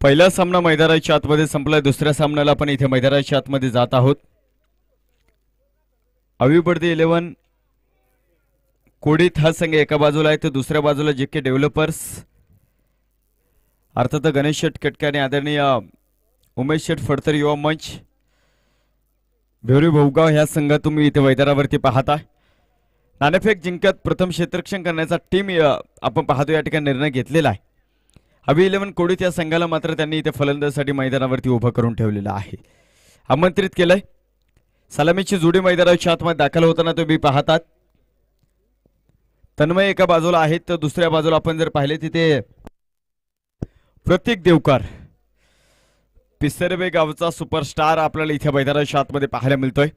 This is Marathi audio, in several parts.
पहिला सामना मैदानाच्या आतमध्ये संपला. दुसऱ्या सामन्याला आपण इथे मैदानाच्या आतमध्ये जात आहोत. अविबर्दी 11 कोडीत हा संघ एका बाजूला आहे तर दुसऱ्या बाजूला जेके डेव्हलपर्स अर्थात गणेश शेठ कटके आणि आदरणीय उमेश शेठ फडतर युवा मंच भिवरी भोगाव ह्या संघ तुम्ही इथे मैदानावरती पाहता. नाणेफेक जिंकत प्रथम क्षेत्ररक्षण करण्याचा टीम आपण पाहतो या ठिकाणी निर्णय घेतलेला आहे. अभि 11 कोडीत या संघाला मात्र त्यांनी इथे फलंदाजीसाठी मैदानावरती उभं करून ठेवलेलं आहे. आमंत्रित केलंय. सलामीची जोडी मैदानाच्या आतमध्ये दाखल होताना तुम्ही पाहतात. तन्मय एका बाजूला आहेत तर दुसऱ्या बाजूला आपण जर पाहिले तिथे प्रतीक देवकर पिसरबे गावचा सुपरस्टार आपल्याला इथे मैदानाच्या आतमध्ये पाहायला मिळतोय.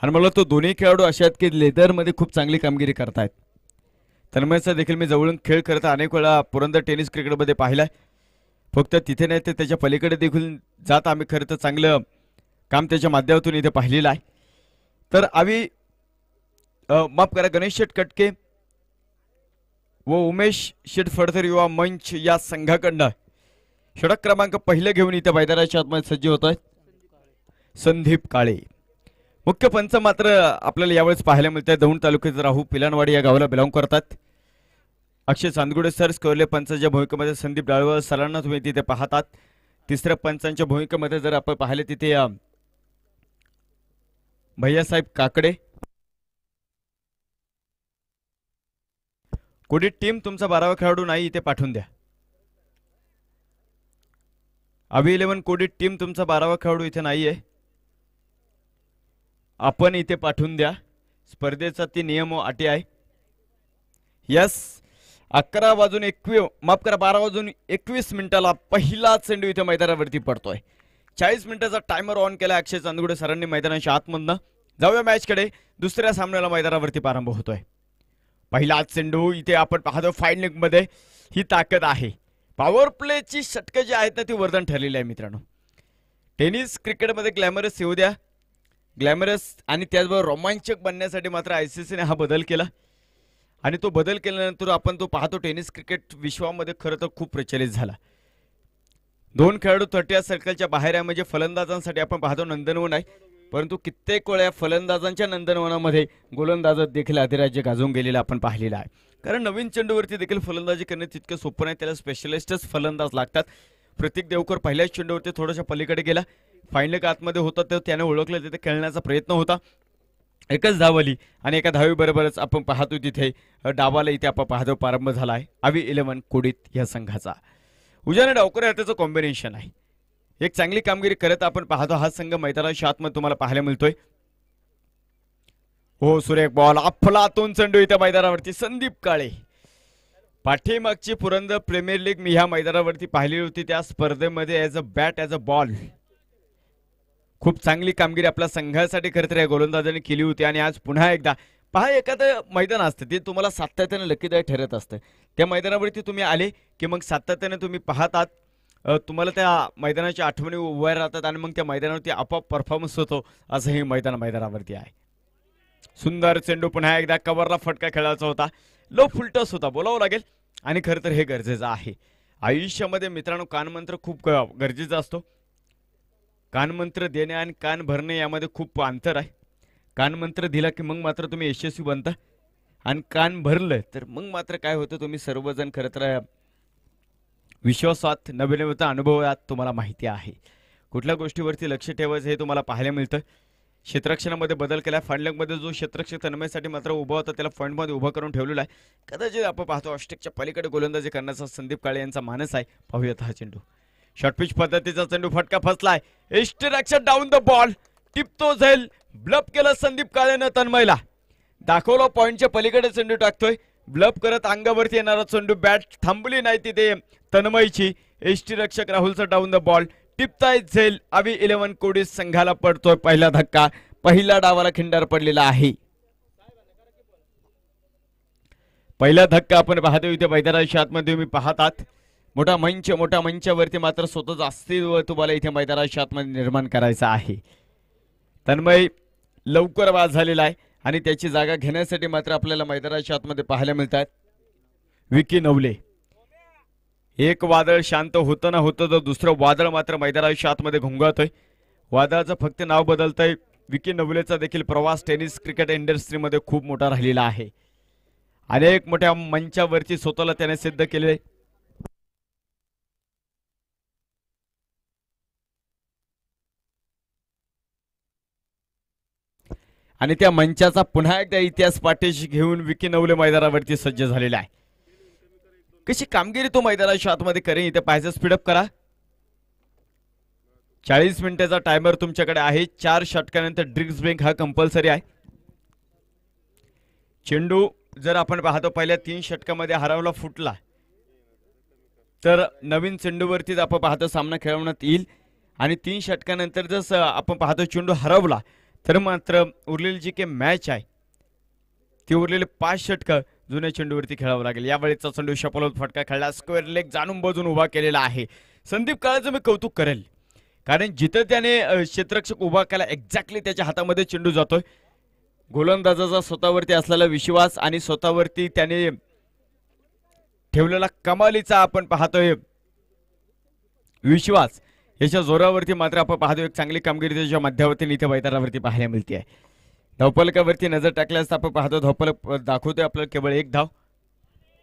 आणि मला तो दोन्ही खेळाडू असे आहेत की लेदरमध्ये खूप चांगली कामगिरी करतायत. तन्मयचा देखील मी जवळून खेळ करत अनेक वेळा पुरंदर टेनिस क्रिकेटमध्ये पाहिलाय. फक्त तिथे नाही तर त्याच्या पलीकडे देखील जात आम्ही खरं तर चांगलं काम त्याच्या माध्यमातून इथे पाहिलेलं आहे. तर आम्ही माफ करा गणेश शेठ कटके व उमेश शेठ फडतर युवा मंच या संघाकडनं षटक क्रमांक पहिले घेऊन इथे मैदानाच्या आतमध्ये सज्ज होत आहेत संदीप काळे. मुख्य पंच मात्र आपल्याला यावेळेस पाहायला मिळत आहे. दौंड तालुक्यात राहू पिलानवाडी या गावाला बिलॉंग करतात. अक्षय चांदगुडे सर स्कोरले पंचांच्या भूमिकेमध्ये संदीप डाळवळ सरांना तुम्ही तिथे पाहतात. तिसऱ्या पंचांच्या भूमिकेमध्ये जर आपण पाहिले तिथे भैयासाहेब काकडे. कोडी टीम तुमचा 12वा खेळाडू नाही इथे पाठवून द्या. अभि 11 कोडी टीम तुमचा 12वा खेळाडू इथे नाहीये आपण इथे पाठवून द्या. स्पर्धेचा ती नियम व अटी आहे. यस 11 वाजून 21 माफ करा 12 वाजून 21 मिनिटाला पहिला चेंडू इथे मैदानावरती पडतोय. 40 मिनिटाचा टायमर ऑन केला अक्षय चांदगुडे सरांनी मैदानाच्या आतमधनं. जाऊया मॅचकडे. दुसऱ्या सामन्याला मैदानावरती प्रारंभ होतोय. पहिला चेंडू इथे आपण पाहतो फायनल मध्ये ही ताकद आहे. पॉवर प्लेची षटकं जी आहेत ना ती वरदान ठरलेली आहे मित्रांनो. टेनिस क्रिकेटमध्ये ग्लॅमरस येऊ द्या. ग्लॅमरस आणि त्याचबरोबर रोमांचक बनण्यासाठी मात्र आयसीसीने हा बदल केला. आणि तो बदल केल्यानंतर आपण तो पाहतो टेनिस क्रिकेट विश्वामध्ये खरं तर खूप प्रचलित झाला. दोन खेळाडू 30 सर्कलच्या बाहेर आहे म्हणजे फलंदाजांसाठी आपण पाहतो नंदनवन आहे. परंतु कित्येक वेळा फलंदाजांच्या नंदनवनामध्ये गोलंदाजात देखील अधिराज्य गाजवून गेलेला आपण पाहिलेला आहे. कारण नवीन चेंडूवरती देखील फलंदाजी करणे तितकं सोपं नाही. त्याला स्पेशलिस्टच फलंदाज लागतात. प्रतीक देवकर पहिल्याच चेंडूवरती थोड्याशा पलीकडे गेला. फायनल आतमध्ये होता तर त्याने ओळखलं तिथे खेळण्याचा प्रयत्न होता. एकच धावली आणि एका धावीबरोबरच आपण पाहतो तिथे डावाला इथे आपण पाहतो प्रारंभ झाला आहे अभि 11 कोडीत या संघाचा. उजाने डावकर याचं कॉम्बिनेशन आहे. एक चांगली कामगिरी करत आपण पाहतो हा संघ मैदानाच्या आतमध्ये तुम्हाला पाहायला मिळतोय. हो सुरेख बॉल अफलातून चेंडू इथे मैदानावरती संदीप काळे. पाठीमागची पुरंदर प्रीमियर लीग मी ह्या मैदानावरती पाहिली होती. त्या स्पर्धेमध्ये as a bat as a ball खूप चांगली कामगिरी आपल्या संघासाठी खरं तर या गोलंदाजांनी केली होती. आणि आज पुन्हा एकदा पहा एखादं मैदान असतं ते तुम्हाला सातत्याने लकीदायक ठरत असतं. त्या मैदानावरती तुम्ही आले की मग सातत्याने तुम्ही पाहतात तुम्हाला त्या मैदानाच्या आठवणी उभ्या राहतात आणि मग त्या मैदानावरती आपोआप परफॉर्मन्स होतो. असं हे मैदानावरती आहे. सुंदर चेंडू पुन्हा एकदा कव्हरला फटका खेळायचा होता. लो फुलटस होता बोलावं लागेल. आणि खरं तर हे गरजेचं आहे आयुष्यामध्ये मित्रांनो. कानमंत्र खूप गरजेचा असतो. कानमंत्र देणे आणि कान भरणे यामध्ये खूप अंतर आहे. कानमंत्र दिला की मग मात्र तुम्ही यशस्वी बनता आणि कान भरलं तर मग मात्र काय होतं तुम्ही सर्वजण खरं तर विश्वासात नवनवीनता अनुभवात तुम्हाला माहिती आहे. कुठल्या गोष्टीवरती लक्ष ठेवायचं हे तुम्हाला पाहायला मिळतं. क्षेत्ररक्षणामध्ये बदल केला. फायनलमध्ये जो क्षेत्ररक्षक तन्मयसाठी मात्र उभा होता त्याला फ्रंटमध्ये उभा करून ठेवलेला आहे. कदाचित आपण पाहतो ऑस्ट्रेलियाच्या पलीकडे गोलंदाजी करण्याचा संदीप काळे यांचा मानस आहे. पाहूयात हा चेंडू. शॉर्टपिच पद्धतीचा चेंडू फटका फसलाय. क्षेत्ररक्षक डाऊन द बॉल टिपतो जाईल. ब्लफ केलं संदीप काळेनं तन्मयला. दाखवलं पॉइंटच्या पलीकडे चेंडू टाकतोय. ब्लफ करत अंगावरती येणारा चेंडू बॅट थांबली नाही तिथे तन्मयची. क्षेत्ररक्षक राहुलचा डाऊन द बॉल टिपताय झेल अभि 11 कोडी संघाला पडतोय पहिला धक्का. पहिला डावाला खिंडार पडलेला आहे. पहिला धक्का आपण पाहतो इथे मैदानाच्या आतमध्ये तुम्ही पाहतात. मोठा मंचावरती मात्र स्वतःच अस्तित्व तुम्हाला इथे मैदानाच्या आतमध्ये निर्माण करायचं आहे. तन्मय लवकर बाद झालेला आहे आणि त्याची जागा घेण्यासाठी मात्र आपल्याला मैदानाच्या आतमध्ये पाहायला मिळतात विकी नवले. एक वादळ शांत होतं ना होतं तर दुसरं वादळ मात्र मैदानाच्या आतमध्ये घुंगळतंय. वादळाचं फक्त नाव बदलतंय. विकी नवलेचा देखील प्रवास टेनिस क्रिकेट इंडस्ट्रीमध्ये खूप मोठा राहिलेला आहे. अनेक मोठ्या मंचावरती स्वतःला त्याने सिद्ध केले. आणि त्या मंचाचा पुन्हा एकदा इतिहास पाठीशी घेऊन विकी नवले मैदानावरती सज्ज झालेला आहे. कशी कामगिरी तो मैदानाच्या आतमध्ये करेन इथे पाहायचं. स्पीडअप करा. 40 मिनिटाचा टायमर तुमच्याकडे आहे. 4 षटकानंतर ड्रिंक्स ब्रेक हा कंपल्सरी आहे. चेंडू जर आपण पाहतो पहिल्या 3 षटकामध्ये हरवला फुटला तर नवीन चेंडूवरतीच आपण पाहतो सामना खेळवण्यात येईल. आणि 3 षटकानंतर जर आपण पाहतो चेंडू हरवला तर मात्र उरलेली जी काही मॅच आहे ती उरलेले 5 षटक जुन्या चेंडूवरती खेळावं लागेल. यावेळेचा चेंडू शपलोत फटका खेळला. स्क्वेअर लेग जाणून बजून उभा केलेला आहे. संदीप काळेचं मी कौतुक करेल कारण जिथं त्याने क्षेत्ररक्षक उभा केला एक्झॅक्टली त्याच्या हातामध्ये चेंडू जातोय. गोलंदाजाचा स्वतःवरती असलेला विश्वास आणि स्वतःवरती त्याने ठेवलेला कमालीचा आपण पाहतोय विश्वास याच्या जोरावरती मात्र आपण पाहतो एक चांगली कामगिरी त्याच्या मध्यावरती इथे मैदानावरती पाहायला मिळते आहे. धावफलकावरती नजर टाकल्यास आपण पाहतो धावफलक दाखवतोय आपल्याला केवळ 1 धाव,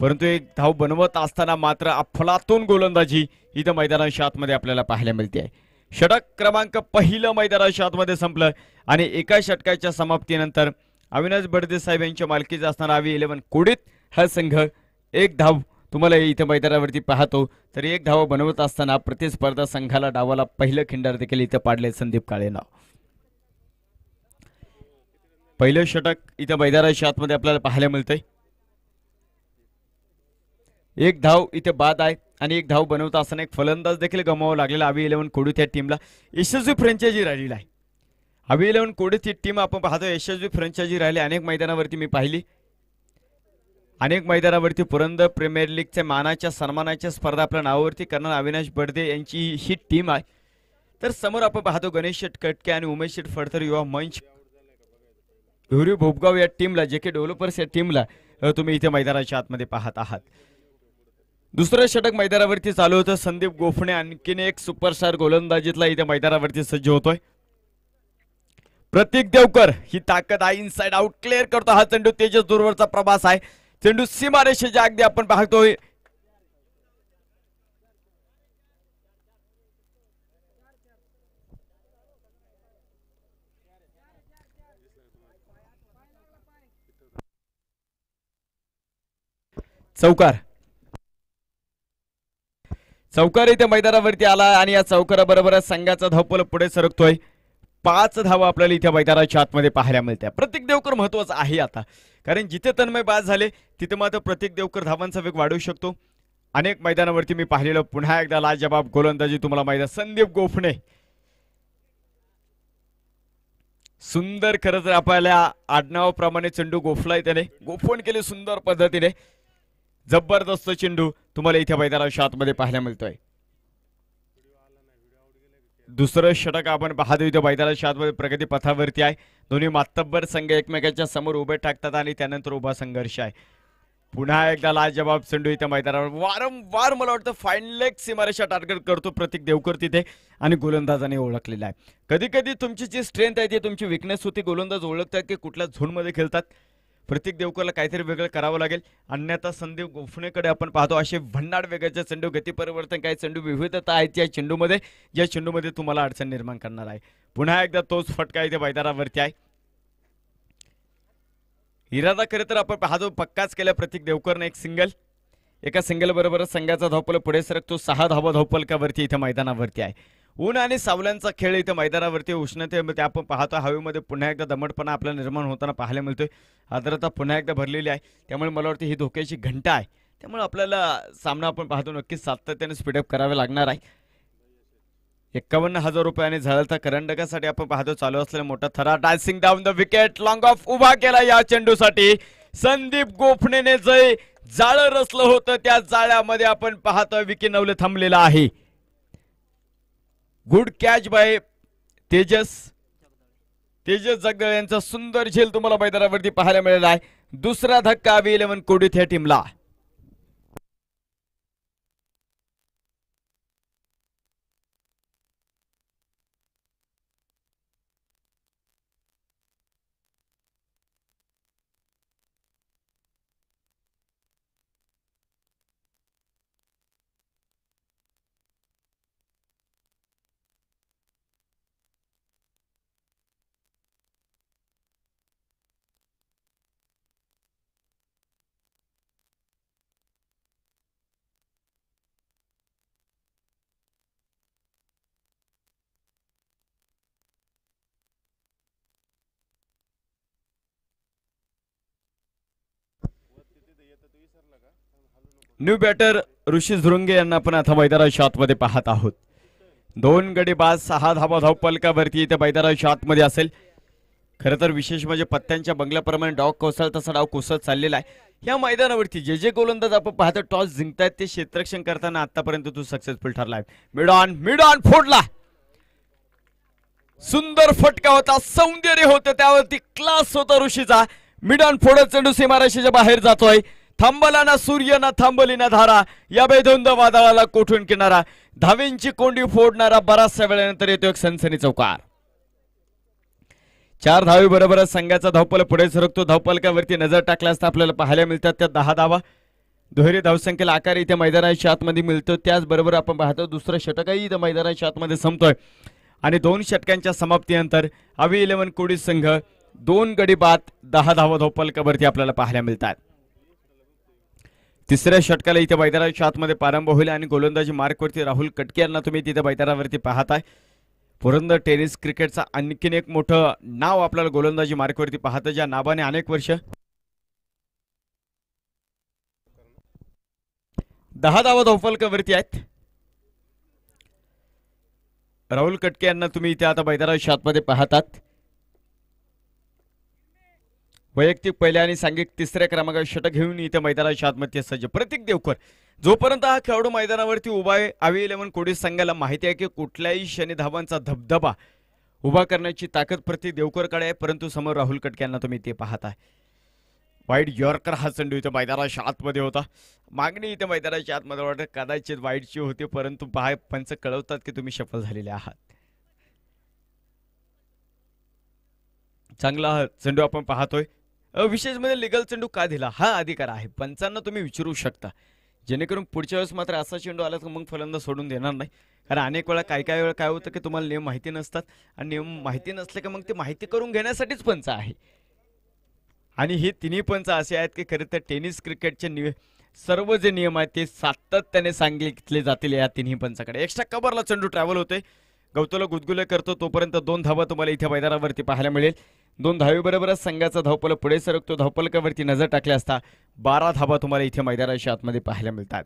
परंतु 1 धाव बनवत असताना मात्र अफलातून गोलंदाजी इथं मैदानाच्या आतमध्ये आपल्याला पाहायला मिळते आहे. षटक क्रमांक पहिलं मैदानाच्या आतमध्ये संपलं आणि एका षटकाच्या समाप्तीनंतर अविनाश बडदे साहेब यांच्या मालकीचा असणारा आवी 11 कोडीत हा संघ 1 धाव तुम्हाला इथे मैदानावरती पाहतो. तर 1 धाव बनवत असताना प्रतिस्पर्धा संघाला डावाला पहिलं खिंडार देखील इथं पाडले संदीप काळे नाव. पहिलं षटक इथं मैदानाच्या आतमध्ये आपल्याला पाहायला मिळतंय. 1 धाव इथे बाद आहे आणि 1 धाव बनवता असताना एक फलंदाज देखील गमावं लागलेला आवी 11 कोडीत या टीमला यशस्वी फ्रँचायझी राहिलेला आहे. आवी 11 कोडीत ही टीम आपण पाहतो यशस्वी फ्रँचायझी राहिली. अनेक मैदानावरती मी पाहिली. अनेक मैदानावरती पुरंदर प्रीमियर लीगच्या मानाच्या सन्मानाच्या स्पर्धा आपल्या नावावरती करणार अविनाश बडदे यांची ही टीम आहे. तर समोर आपण पाहतो गणेश शेट कटके आणि उमेश शेट फडतर युवा मंच हिवरी भोपगाव या टीमला जे के डेव्हलपर्स या टीमला तुम्ही इथे मैदानाच्या आतमध्ये पाहत आहात. दुसरं षटक मैदानावरती चालू होतं. संदीप गोफणे आणखीन एक सुपरस्टार गोलंदाजीतला इथे मैदानावरती सज्ज होतोय. प्रतीक देवकर ही ताकद आहे. इनसाइड आउट क्लिअर करतो हा चेंडू. तेजस दूरवरचा प्रवास आहे. चेंडू सीमारेषेच्या अगदी आपण पाहतोय. चौकार इथे मैदानावरती आला आणि या चौकाराबरोबर संघाचा धावपल पुढे सरकतोय. 5 धावा आपल्याला इथे मैदानाच्या आतमध्ये पाहायला मिळत्या. प्रतीक देवकर महत्वाचा आहे आता कारण जिथे तन्मय बाद झाले तिथे मात्र प्रतीक देवकर धावांचा वेग वाढवू शकतो. अनेक मैदानावरती मी पाहिलेलं पुन्हा एकदा लाजवाब गोलंदाजी तुम्हाला मैदान. संदीप गोफणे सुंदर खरं तर आपल्या आडनावाप्रमाणे चेंडू गोफलाय त्याने गोफवण केले सुंदर पद्धतीने. जबरदस्त चेंडू तुम्हाला इथे मैदानाच्या आतमध्ये पाहायला मिळतोय. दुसरं षटक आपण पाहतो इथे मैदानाच्या आतमध्ये प्रगती पथावरती आहे. दोन्ही मातब्बर संघ एकमेकांच्या समोर उभे टाकतात आणि त्यानंतर उभा संघर्ष आहे. पुन्हा एकदा लाजवाब चेंडू इथे मैदानावर वारंवार मला वाटतं फाईन लेग सीमारेषा टार्गेट करतो प्रतीक देवकर तिथे आणि गोलंदाजाने ओळखलेला आहे. कधी कधी तुमची जी स्ट्रेंथ आहे ती तुमची विकनेस होती. गोलंदाज ओळखतात की कुठल्या झोनमध्ये खेळतात. प्रतीक देवकरला काहीतरी वेगळं करावं लागेल. अन्यथा संदीप गोफणेकडे आपण पाहतो असे भन्नाट वेगाचे चेंडू गती परिवर्तन काही चेंडू विविधता आहेत या चेंडूमध्ये ज्या चेंडूमध्ये तुम्हाला अडचण निर्माण करणार आहे. पुन्हा एकदा तोच फटका इथे मैदानावरती आहे. इरादा खरं तर आपण पाहतो पक्काच केला प्रतीक देवकरने. एक सिंगल एका सिंगल बरोबर संघाचा धावपल पुढे सरकतो. 6 धावा धावपलकावरती इथे मैदानावरती आहे. ऊन आणि सावल्यांचा खेळ इथे मैदानावरती उष्णतेमध्ये आपण पाहतो हवेमध्ये पुन्हा एकदा दमटपणा आपल्याला निर्माण होताना पाहायला मिळतोय. आर्द्रता पुन्हा एकदा भरलेली आहे त्यामुळे मला वाटतं ही धोक्याची घंटा आहे. त्यामुळे आपल्याला सामना आपण पाहतो नक्कीच सातत्याने स्पीडअप करावे लागणार आहे. 51,000 रुपये झळता करंडकासाठी आपण पाहतो चालू असलेला मोठा थरा. Dancing down the wicket long of उभा केला या चेंडूसाठी. संदीप गोफणेने जे जाळं रचलं होतं त्या जाळ्यामध्ये आपण पाहतो विकी नवले थांबलेला आहे. गुड कॅच बाय तेजस जगदळ यांचा सुंदर झेल तुम्हाला मैदानावरती पाहायला मिळाला आहे. दुसरा धक्का आवी 11 कोडीत ह्या टीमला. न्यू बॅटर ऋषी झुरुंगे यांना आपण आता मैदानाच्या आतमध्ये पाहत आहोत. 2 गडी बाद 6 धावा धावपलकावरती इथे मैदानाच्या आतमध्ये असेल. खरं तर विशेष म्हणजे पत्त्यांच्या बंगल्याप्रमाणे डाव कोसळ तसा डाव कोसळत चाललेला आहे. या मैदानावरती जे जे गोलंदाज आपण पाहतो टॉस जिंकतायत ते क्षेत्ररक्षण करताना आतापर्यंत तू सक्सेसफुल ठरलाय. मिड ऑन फोडला. सुंदर फटका होता, सौंदर्य होतं त्यावरती, क्लास होता ऋषीचा. मिड ऑन फोडत चेंडू सीमारेषेच्या बाहेर जातोय. थांबला ना सूर्य ना थांबली ना धारा, या बेधुंद वादळाला कोठून किनारा. धावेंची कोंडी फोडणारा बराचशा वेळानंतर येतो एक सनसनी चौकार. 4 धावे बरोबरच संघाचा धावपल पुढे सरकतो. धावपलकावरती नजर टाकल्यास आपल्याला पाहायला मिळतात त्या 10 धावा. दुहेरी धावसंख्येला आकार इथे मैदानाच्या आतमध्ये मिळतो. त्याचबरोबर आपण पाहतो दुसरं षटकही इथे मैदानाच्या आतमध्ये संपतोय आणि 2 षटकांच्या समाप्तीनंतर आवी 11 कोडी संघ 2 गडी बाद 10 धावा धावपलकावरती आपल्याला पाहायला मिळतात. तिसऱ्या षटकाला इथे मैदानाच्या आतमध्ये प्रारंभ होईल आणि गोलंदाजी मार्कवरती राहुल कटके यांना तुम्ही तिथे मैदानावरती पाहताय. पुरंदर टेनिस क्रिकेटचा आणखीन एक मोठं नाव आपल्याला गोलंदाजी मार्कवरती पाहतं, ज्या नावाने अनेक वर्ष 10 धावा धावपलकावरती आहेत. राहुल कटके यांना तुम्ही इथे आता मैदानाच्या आतमध्ये पाहतात. वैयक्तिक पहिल्या आणि सांघिक तिसऱ्या क्रमांकावर षटक घेऊन इथे मैदानाच्या आतमध्ये सज्ज प्रतीक देवकर. जोपर्यंत हा खेळाडू मैदानावरती उभा आहे आवी 11 कोडी संघाला माहिती आहे की कुठल्याही शनी धावांचा धबधबा उभा करण्याची ताकद प्रतीक देवकरकडे आहे, परंतु समोर राहुल कटके यांना तुम्ही ते पाहताय. वाईड यॉर्कर हा चेंडू इथे मैदानाच्या आतमध्ये होता. मागणी इथे मैदानाच्या आतमध्ये वाटत कदाचित वाईडची होती, परंतु पंच कळवतात की तुम्ही सफल झालेले आहात. चांगला हा चेंडू आपण पाहतोय. विशेष म्हणजे लिगल चेंडू का दिला हा अधिकार आहे, पंचांना तुम्ही विचारू शकता, जेणेकरून पुढच्या वेळेस मात्र असा चेंडू आला तर मग फलंदाज सोडून देणार नाही. कारण अनेक वेळा काय वेळा काय होतं की तुम्हाला नियम माहिती नसतात आणि नियम माहिती नसले की मग ते माहिती करून घेण्यासाठीच पंच आहे. आणि हे तिन्ही पंच असे आहेत की खरं तर टेनिस क्रिकेटचे सर्व जे नियम आहेत ते सातत्याने सांगितले जातील या तिन्ही पंचाकडे. एक्स्ट्रा कव्हरला चेंडू ट्रॅव्हल होते, गवतला गुदगुले करतो, तोपर्यंत 2 धावा तुम्हाला इथे मैदानावरती पाहायला मिळेल. 2 धावेबरोबरच संघाचा धावपल पुढे सरकतो. धावपलकावरती नजर टाकली असता 12 धावा तुम्हाला इथे मैदानाच्या आतमध्ये पाहायला मिळतात.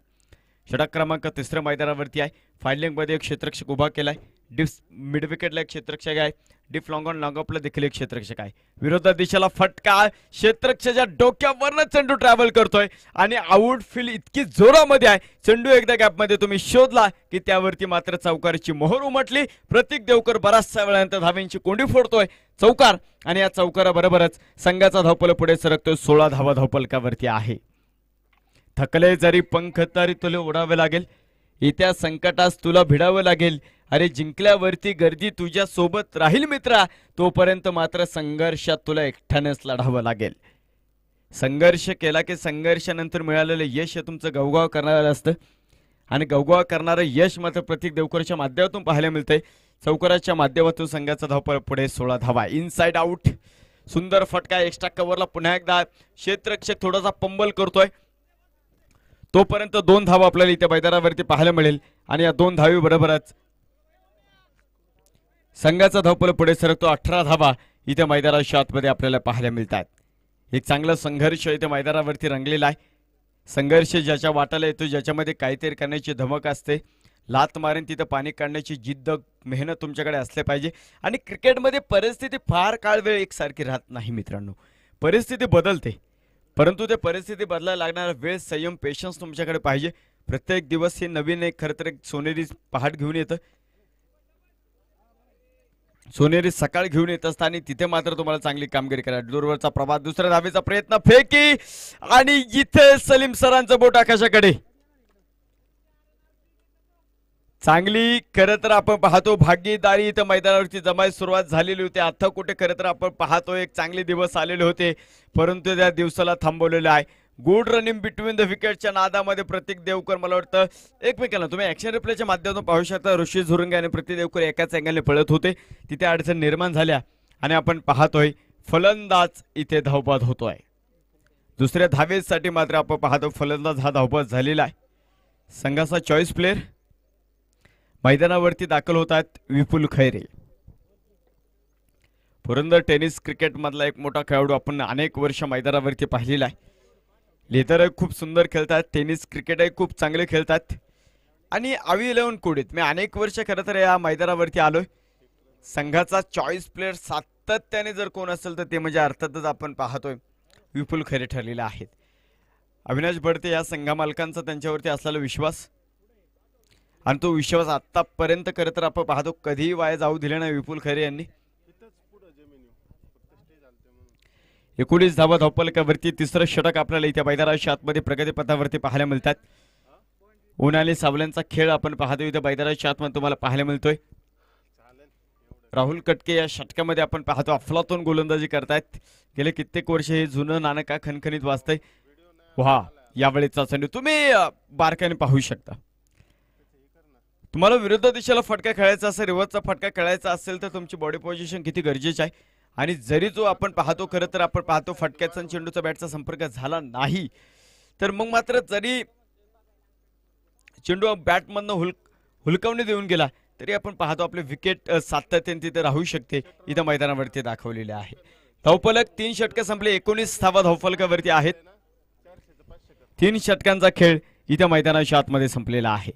षटक क्रमांक 3 मैदानावरती आहे. फाइल्डिंगमध्ये एक क्षेत्ररक्षक उभा केलाय. डिप मिड विकेटला एक क्षेत्ररक्षक आहे. डिप लॉंग ऑन लॉंग ऑफला देखील एक क्षेत्ररक्षक आहे. विरोधी दिशेला फटका, क्षेत्ररक्षकाच्या डोक्यावरनं चेंडू ट्रॅव्हल करतोय आणि आउटफील्ड इतकी जोरामध्ये आहे. चेंडू एकदा गॅपमध्ये तुम्ही शोधला की त्यावरती मात्र चौकारची मोहर उमटली. प्रतीक देवकर बराचशा वेळानंतर धावेंची कोंडी फोडतोय. चौकार आणि या चौकाराबरोबरच संघाचा धावपल पुढे सरकतोय. 16 धावा धावपलकावरती आहे. थकले जरी पंख तरी तुला उडावे लागेल, येत्या संकटास तुला भिडावं लागेल. अरे जिंकल्यावरती गर्दी तुझ्या सोबत राहील मित्रा, तोपर्यंत मात्र संघर्षात तुला एकट्यानेच लढावं लागेल. संघर्ष केला की संघर्षानंतर मिळालेलं यश हे तुमचं गवगाव करणारं असतं आणि गवगाव करणारं यश मात्र प्रतीक देवकरच्या माध्यमातून पाहायला मिळतंय. चौकाराच्या माध्यमातून संघाचा धावपळ पुढे 16 धावा. इनसाइड आउट, सुंदर फटका. एक्स्ट्रा कव्हरला पुन्हा एकदा क्षेत्ररक्षक थोडासा पंबल करतोय. तोपर्यंत 2 धावा आपल्याला इथे मैदानावरती पाहायला मिळेल आणि या 2 धावी बरोबरच संघाचा धावपळ पुढे सरकतो. 18 धावा इथे मैदानाच्या आतमध्ये आपल्याला पाहायला मिळतात. एक चांगला संघर्ष इथे मैदानावरती रंगलेला आहे. संघर्ष ज्याच्या वाटाला येतो, ज्याच्यामध्ये काहीतरी करण्याची धमक असते, लात मारून तिथं पाणी काढण्याची जिद्द मेहनत तुमच्याकडे असले पाहिजे. आणि क्रिकेटमध्ये परिस्थिती फार काळ वेळ एकसारखी राहत नाही मित्रांनो. परिस्थिती बदलते, परंतु ते परिस्थिती बदलायला लागणारा वेळ, संयम, पेशन्स तुमच्याकडे पाहिजे. प्रत्येक दिवस हे नवीन एक खरं तर एक सोनेरी पहाट घेऊन येतं, सोनेरी सकाळ घेऊन येत असता आणि तिथे मात्र तुम्हाला चांगली कामगिरी करा. दूरवरचा प्रभात, दुसऱ्या धावेचा प्रयत्न, फेकी आणि इथे सलीम सरांचं बोट आकाशाकडे. चांगली खरं तर आपण पाहतो भागीदारी इथं मैदानावरती जमायला सुरुवात झालेली होती. आता कुठे खरं तर आपण पाहतो एक चांगले दिवस आलेले होते, परंतु त्या दिवसाला थांबवलेलं आहे. गुड रनिंग बिटवीन द विकेटच्या नादामध्ये प्रतीक देवकर मला वाटतं एकमेकांना तुम्ही ऍक्शन रिप्लेच्या माध्यमातून पाहू शकता. ऋषी झुरुंगे आणि प्रतीक देवकर एकाच अँगलने पळत होते, तिथे अडचण निर्माण झाल्या आणि आपण पाहतोय फलंदाज इथे धावबाद होतोय. दुसऱ्या धावेसाठी मात्र आपण पाहतो फलंदाज हा धावबाद झालेला आहे. संघाचा चॉईस प्लेयर मैदानावरती दाखल होतात विपुल खैरे. पुरंदर टेनिस क्रिकेट मधला एक मोठा खेळाडू आपण अनेक वर्ष मैदानावरती पाहिलेला आहे. लेतर खूप सुंदर खेळतात, टेनिस क्रिकेटही खूप चांगले खेळतात आणि आवी 11 कोडीत मी अनेक वर्ष खरं तर या मैदानावरती आलोय. संघाचा चॉईस प्लेअर सातत्याने जर कोण असेल तर ते म्हणजे अर्थातच आपण पाहतोय विपुल खैरे ठरलेले आहेत. अविनाश बडते या संघा मालकांचा त्यांच्यावरती असलेला विश्वास आणि तो विश्वास आतापर्यंत खरं तर आपण पाहतो कधीही वाया जाऊ दिले नाही विपुल खैरे यांनी. 19 धावा धावफलकावरती तिसरं षटक आपल्याला इथे मैदानाच्या आतमध्ये प्रगतीपथावरती पाहायला मिळतात. उन्हाळी सावल्यांचा खेळ आपण पाहतो इथे मैदानाच्या आतमध्ये तुम्हाला पाहायला मिळतोय. राहुल कटके या षटकामध्ये आपण पाहतो अफलातून गोलंदाजी करतायत. गेले कित्येक वर्ष हे जुनं नाणं का खणखणीत वाजतंय. वा यावेळेचा चेंडू तुम्ही बारकाईने पाहू शकता. तुम्हाला विरुद्ध दिशेला फटका खेळायचा असेल, रिव्हर्सचा फटका खेळायचा असेल तर तुमची बॉडी पोझिशन किती गरजेची आहे. आणि जरी जो आपण पाहतो खरं तर आपण पाहतो फटक्याचा चेंडूचा बॅटचा संपर्क झाला नाही तर मग मात्र जरी चेंडू बॅटमधनं हुलकावणी देऊन गेला तरी आपण पाहतो आपले विकेट सातत्याने तिथे राहू शकते. इथं मैदानावरती दाखवलेले आहे. धावफलक 3 षटके संपले, 19 धावा धावफलकावरती आहेत. 3 षटकांचा खेळ इथं मैदानाच्या आतमध्ये संपलेला आहे.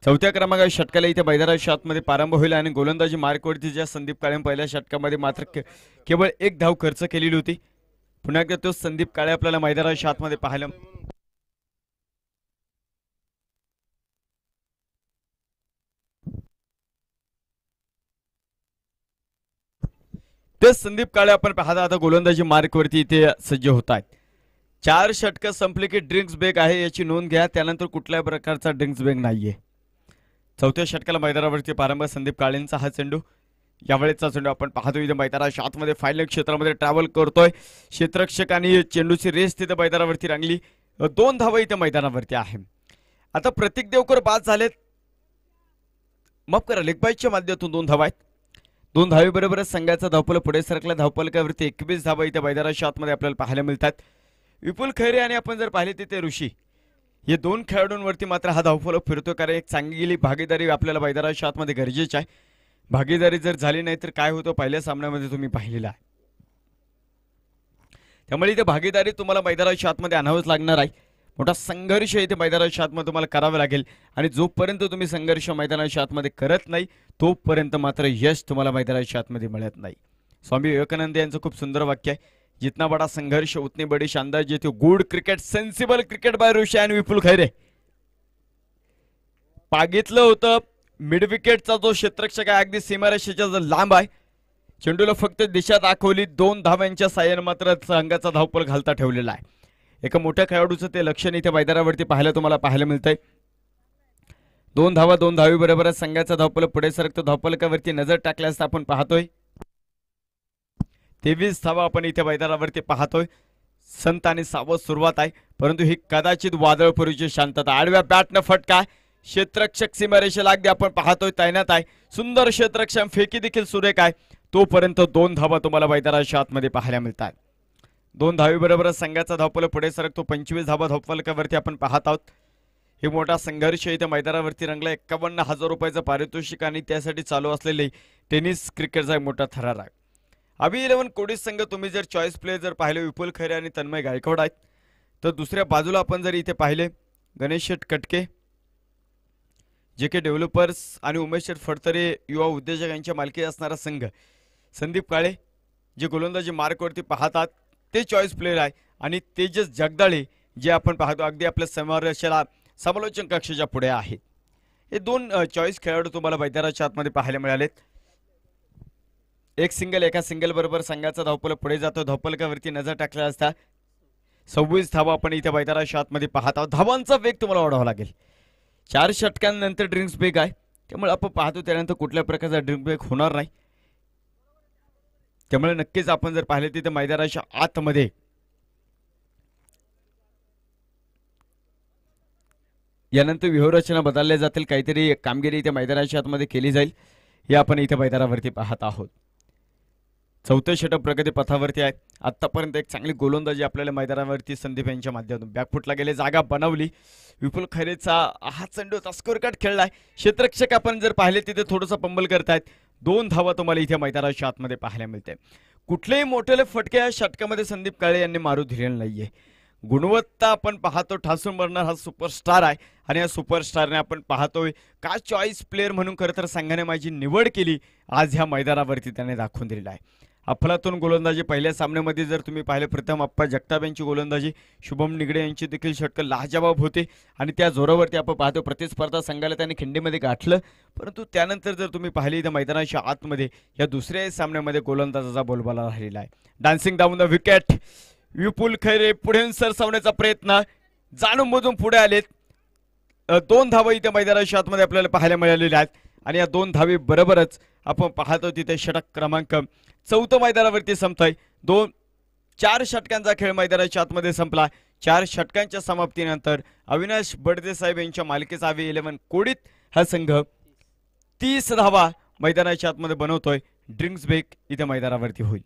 चौथ्या क्रमांकाच्या षटकाला इथे मैदानाच्या आतमध्ये प्रारंभ होईल आणि गोलंदाजी मार्कवरती ज्या संदीप काळे पहिल्या षटकामध्ये मात्र केवळ 1 धाव खर्च केलेली होती. पुन्हा एकदा तो संदीप काळे आपल्याला मैदानाच्या आतमध्ये पाहायला ते संदीप काळे आपण पाहता आता गोलंदाजी मार्कवरती इथे सज्ज होत आहेत. 4 षटक संपले की ड्रिंक्स ब्रेक आहे याची नोंद घ्या. त्यानंतर कुठल्याही प्रकारचा ड्रिंक्स ब्रेक नाहीये. चौथ्या षटकाला मैदानावरती प्रारंभ संदीप काळेंचा हा चेंडू यावेळेचा चेंडू आपण पाहतो इथे मैदानाच्या आतमध्ये फायनल क्षेत्रामध्ये ट्रॅव्हल करतोय. क्षेत्ररक्षक आणि चेंडूची रेस तिथे मैदानावरती रंगली. 2 धावा इथे मैदानावरती आहे. आता प्रतीक देवकर बाद झालेत. माफ करा लेगबाईच्या माध्यमातून 2 धावा आहेत. 2 धावेबरोबरच संघाचा धावफलक पुढे सरकला. धावफलकावरती 21 धावा इथे मैदानाच्या आतमध्ये आपल्याला पाहायला मिळतात. विपुल खैरे आणि आपण जर पाहिले तिथे ऋषी हे 2 खेळाडूंवरती मात्र हा धावफलक फिरतो कारण एक चांगली भागीदारी आपल्याला मैदानाच्या आतमध्ये गरजेची आहे. भागीदारी जर झाली नाही तर काय होतं पहिल्या सामन्यामध्ये तुम्ही पाहिलेलं आहे. त्यामुळे इथे भागीदारी तुम्हाला मैदानाच्या आतमध्ये आणावंच लागणार आहे. मोठा संघर्ष इथे मैदानाच्या आतमध्ये तुम्हाला करावा लागेल आणि जोपर्यंत तुम्ही संघर्ष मैदानाच्या आतमध्ये करत नाही तोपर्यंत मात्र यश तुम्हाला मैदानाच्या आतमध्ये मिळत नाही. स्वामी विवेकानंद यांचं खूप सुंदर वाक्य आहे, जितना बड़ा संघर्ष उतनी बड़ी शानदार जीत. Good cricket, sensible cricket by Rishi आणि विपुल खैरे. पागितलं होतं मिड विकेटचा जो क्षेत्ररक्षक आहे अगदी सीमारेषेच्या लांब आहे. चेंडूला फक्त दिशा दाखवली. 2 धाव्यांच्या साह्याने मात्र संघाचा धावफलक घालता ठेवलेला आहे. एका मोठ्या खेळाडूचं ते लक्षण इथे मैदानावरती तुम्हाला पाहायला मिळतंय. 2 धावा 2 धावीबरोबरच संघाचा धावफलक पुढे सरकतो. धावफलकावरती नजर टाकल्यास आपण पाहतोय 23 धावा आपण इथे मैदानावरती पाहतोय. संत आणि सावध सुरुवात आहे परंतु ही कदाचित वादळपूर्वीची शांतता. आडव्या बॅटनं फटका, क्षेत्ररक्षक सीमारेषेला अगदी आपण पाहतोय तैनात आहे. सुंदर क्षेत्ररक्षक, फेकी देखील सुरेख आहे. तोपर्यंत 2 धावा तुम्हाला मैदानाच्या आतमध्ये पाहायला मिळतात. 2 धावीबरोबरच संघाचा धावफलक पुढे सरकतो. 25 धावा धावफलकावरती आपण पाहत आहोत. हे मोठा संघर्ष इथे मैदानावरती रंगला. 51,000 रुपयाचं पारितोषिक आणि त्यासाठी चालू असलेले टेनिस क्रिकेटचा मोठा थरार आहे. आवी 11 कोडीस संघ तुम्ही जर चॉईस प्लेयर जर पाहिले विपुल खैरे आणि तन्मय गायकवाड आहेत तर दुसऱ्या बाजूला आपण जर इथे पाहिले गणेश शेठ कटके, JK डेव्हलपर्स आणि उमेश शेठ फडतरे युवा उद्योजक यांच्या मालकी असणारा संघ, संदीप काळे जे गोलंदाजी मार्कवरती पाहतात ते चॉईस प्लेयर आहे आणि तेजस जगदाळे जे आपण पाहतो अगदी आपल्या समालोचन कक्षाच्या पुढे आहेत. हे 2 चॉईस खेळाडू तुम्हाला मैदानाच्या आतमध्ये पाहायला मिळालेत. एका सिंगल बरोबर संघाचा धावफलक पुढे जातो. धावफलकावरती नजर टाकला असता 26 धावा आपण इथे मैदानाच्या आतमध्ये पाहत आहोत. धावांचा वेग तुम्हाला वाढवावा लागेल. 4 षटकांनंतर ड्रिंक्स ब्रेक आहे त्यामुळे आपण पाहतो त्यानंतर कुठल्या प्रकारचा ड्रिंक ब्रेक होणार नाही. त्यामुळे नक्कीच आपण जर पाहिले तिथे मैदानाच्या आतमध्ये यानंतर व्यूहरचना बदलल्या जातील. काहीतरी कामगिरी इथे मैदानाच्या आतमध्ये केली जाईल हे आपण इथे मैदानावरती पाहत आहोत. 4थं षटक प्रगती पथावरती आहे. आतापर्यंत एक चांगली गोलंदाजी आपल्याला मैदानावरती संदीप यांच्या माध्यमातून बॅकफुटला गेले, जागा बनवली. विपुल खैरेचा हा चेंडू स्कोर कट खेळलाय. क्षेत्ररक्षक आपण जर पाहिले तिथे थोडंसं पंबल करतायत. 2 धावा तुम्हाला इथे मैदानाच्या आतमध्ये पाहायला मिळते. कुठलेही मोठे फटके या षटकामध्ये संदीप काळे यांनी मारू दिलेले नाहीये. गुणवत्ता आपण पाहतो ठासून मारणार हा सुपरस्टार आहे आणि या सुपरस्टारने आपण पाहतोय का चॉईस प्लेअर म्हणून खरं तर संघाने माझी निवड केली आज ह्या मैदानावरती त्याने दाखवून दिलेला आहे. अफलातून गोलंदाजी पहिल्या सामन्यामध्ये जर तुम्ही पाहिले प्रथम अप्पा जगताप यांची गोलंदाजी, शुभम निगडे यांची देखील षटकं लाजवाब होते आणि त्या जोरावरती आपण पाहतो प्रतिस्पर्धा संघाला त्याने खिंडीमध्ये गाठलं. परंतु त्यानंतर जर तुम्ही पाहिले तर मैदानाच्या आतमध्ये या दुसऱ्या सामन्यामध्ये गोलंदाजाचा बोलबाला राहिलेला आहे. डान्सिंग डाऊन द विकेट, विपुल खैरे पुढे सरसावण्याचा प्रयत्न, जाणून बुजून पुढे आलेत. 2 धावा इथे मैदानाच्या आतमध्ये आपल्याला पाहायला मिळालेल्या आहेत आणि या 2 धावे बरोबरच आपण पाहतो तिथे षटक क्रमांक 4 मैदानावरती संपतोय. 4 षटकांचा खेळ मैदानाच्या आतमध्ये संपला. 4 षटकांच्या समाप्तीनंतर अविनाश बडदे साहेब यांच्या मालिकेचा 11 कोडीत हा संघ 30 धावा मैदानाच्या आतमध्ये बनवतोय. ड्रिंक्स ब्रेक इथे मैदानावरती होईल.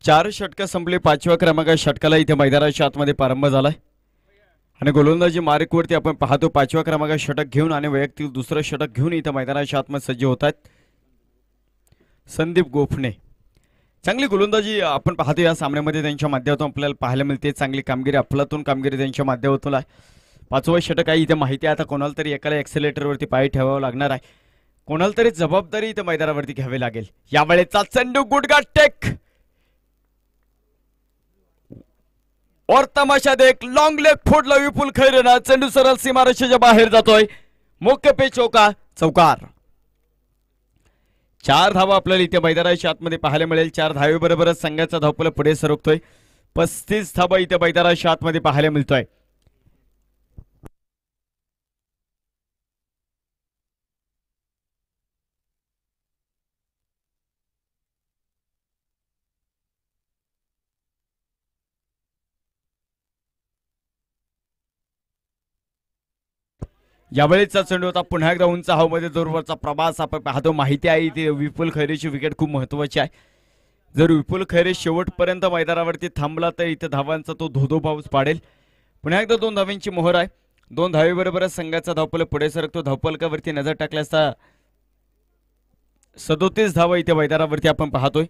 चार षटकं संपली. 5व्या क्रमांका षटकाला इथे मैदानाच्या आतमध्ये प्रारंभ झालाय आणि गोलंदाजी मार्कवरती आपण पाहतो 5व्या क्रमांका षटक घेऊन आणि वैयक्तिक दुसरं षटक घेऊन इथे मैदानाच्या आतमध्ये सज्ज होत आहेत संदीप गोफणे. चांगली गोलंदाजी आपण पाहतो या सामन्यामध्ये त्यांच्या माध्यमातून आपल्याला पाहायला मिळते. चांगली कामगिरी, अफलातून कामगिरी त्यांच्या माध्यमातून आहे. 5वं षटक आहे इथे माहिती आहे आता कोणाला तरी एकाला एक्सेलेटरवरती पाय ठेवावं लागणार आहे. कोणाला तरी जबाबदारी इथे मैदानावरती घ्यावी लागेल. यावेळेचा चेंडू गुडगा टेक और तमाशा देख, लॉन्ग लेग फोडला विपुल खैरेनं. चेंडू सरळ सीमारेषेच्या बाहेर जातोय. मुख्य पे चौका, चौकार. 4 धावा आपल्याला इथे मैदानाच्या आतमध्ये पाहायला मिळेल. 4 धावे बरोबरच संघाचा धावपळ पुढे सरकतोय. 35 धावा इथे मैदानाच्या आतमध्ये पाहायला मिळतोय. यावेळेचा चेंडू होता पुन्हा एकदा उंच हवेमध्ये जोरवरचा प्रवास आपण पाहतो. माहिती आहे इथे विपुल खैरेची विकेट खूप महत्वाची आहे. जर विपुल खैरे शेवटपर्यंत मैदानावरती थांबला तर इथे धावांचा तो धोधो पाऊस पाडेल. पुन्हा एकदा 2 धावांची मोहर आहे. 2 धावेबरोबरच संघाचा धावपळ पुढे सरकतो. धावपलकावरती नजर टाकल्यास 37 धावा इथे मैदानावरती आपण पाहतोय.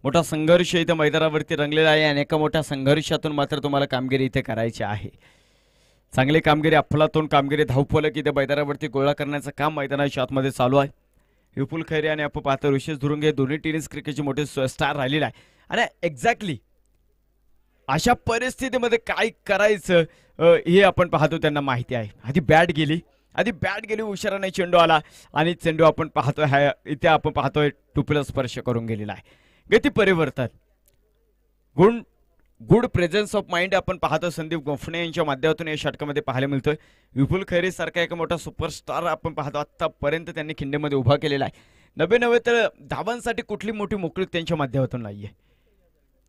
मोठा संघर्ष इथे मैदानावरती रंगलेला आहे आणि एका मोठ्या संघर्षातून मात्र तुम्हाला कामगिरी इथे करायची आहे. चांगली कामगिरी, अफलातून कामगिरी, धावफलक इथे मैदानावरती गोळा करण्याचं काम मैदानाच्या आतमध्ये चालू आहे. विपुल खैरे आणि आपण पाहतो ऋषेश धुरुंगे दोन्ही टेनिस क्रिकेटचे मोठे स्टार राहिलेले आहे. आणि एक्झॅक्टली अशा परिस्थितीमध्ये काय करायचं हे आपण पाहतो त्यांना माहिती आहे. आधी बॅट गेली उशिराने चेंडू आला आणि चेंडू आपण पाहतोय इथे आपण पाहतोय टुपीला स्पर्श करून गेलेला आहे. गती परिवर्तन गुड प्रेझेन्स ऑफ माइंड आपण पाहतो संदीप गोफणे यांच्या माध्यमातून या षटकामध्ये पाहायला मिळतोय. विपुल खैरे सारखा एक मोठा सुपरस्टार आपण पाहतो आतापर्यंत त्यांनी खिंडीमध्ये उभा केलेला आहे. 90 तर धावांसाठी कुठली मोठी मोकळीक त्यांच्या माध्यमातून नाहीये.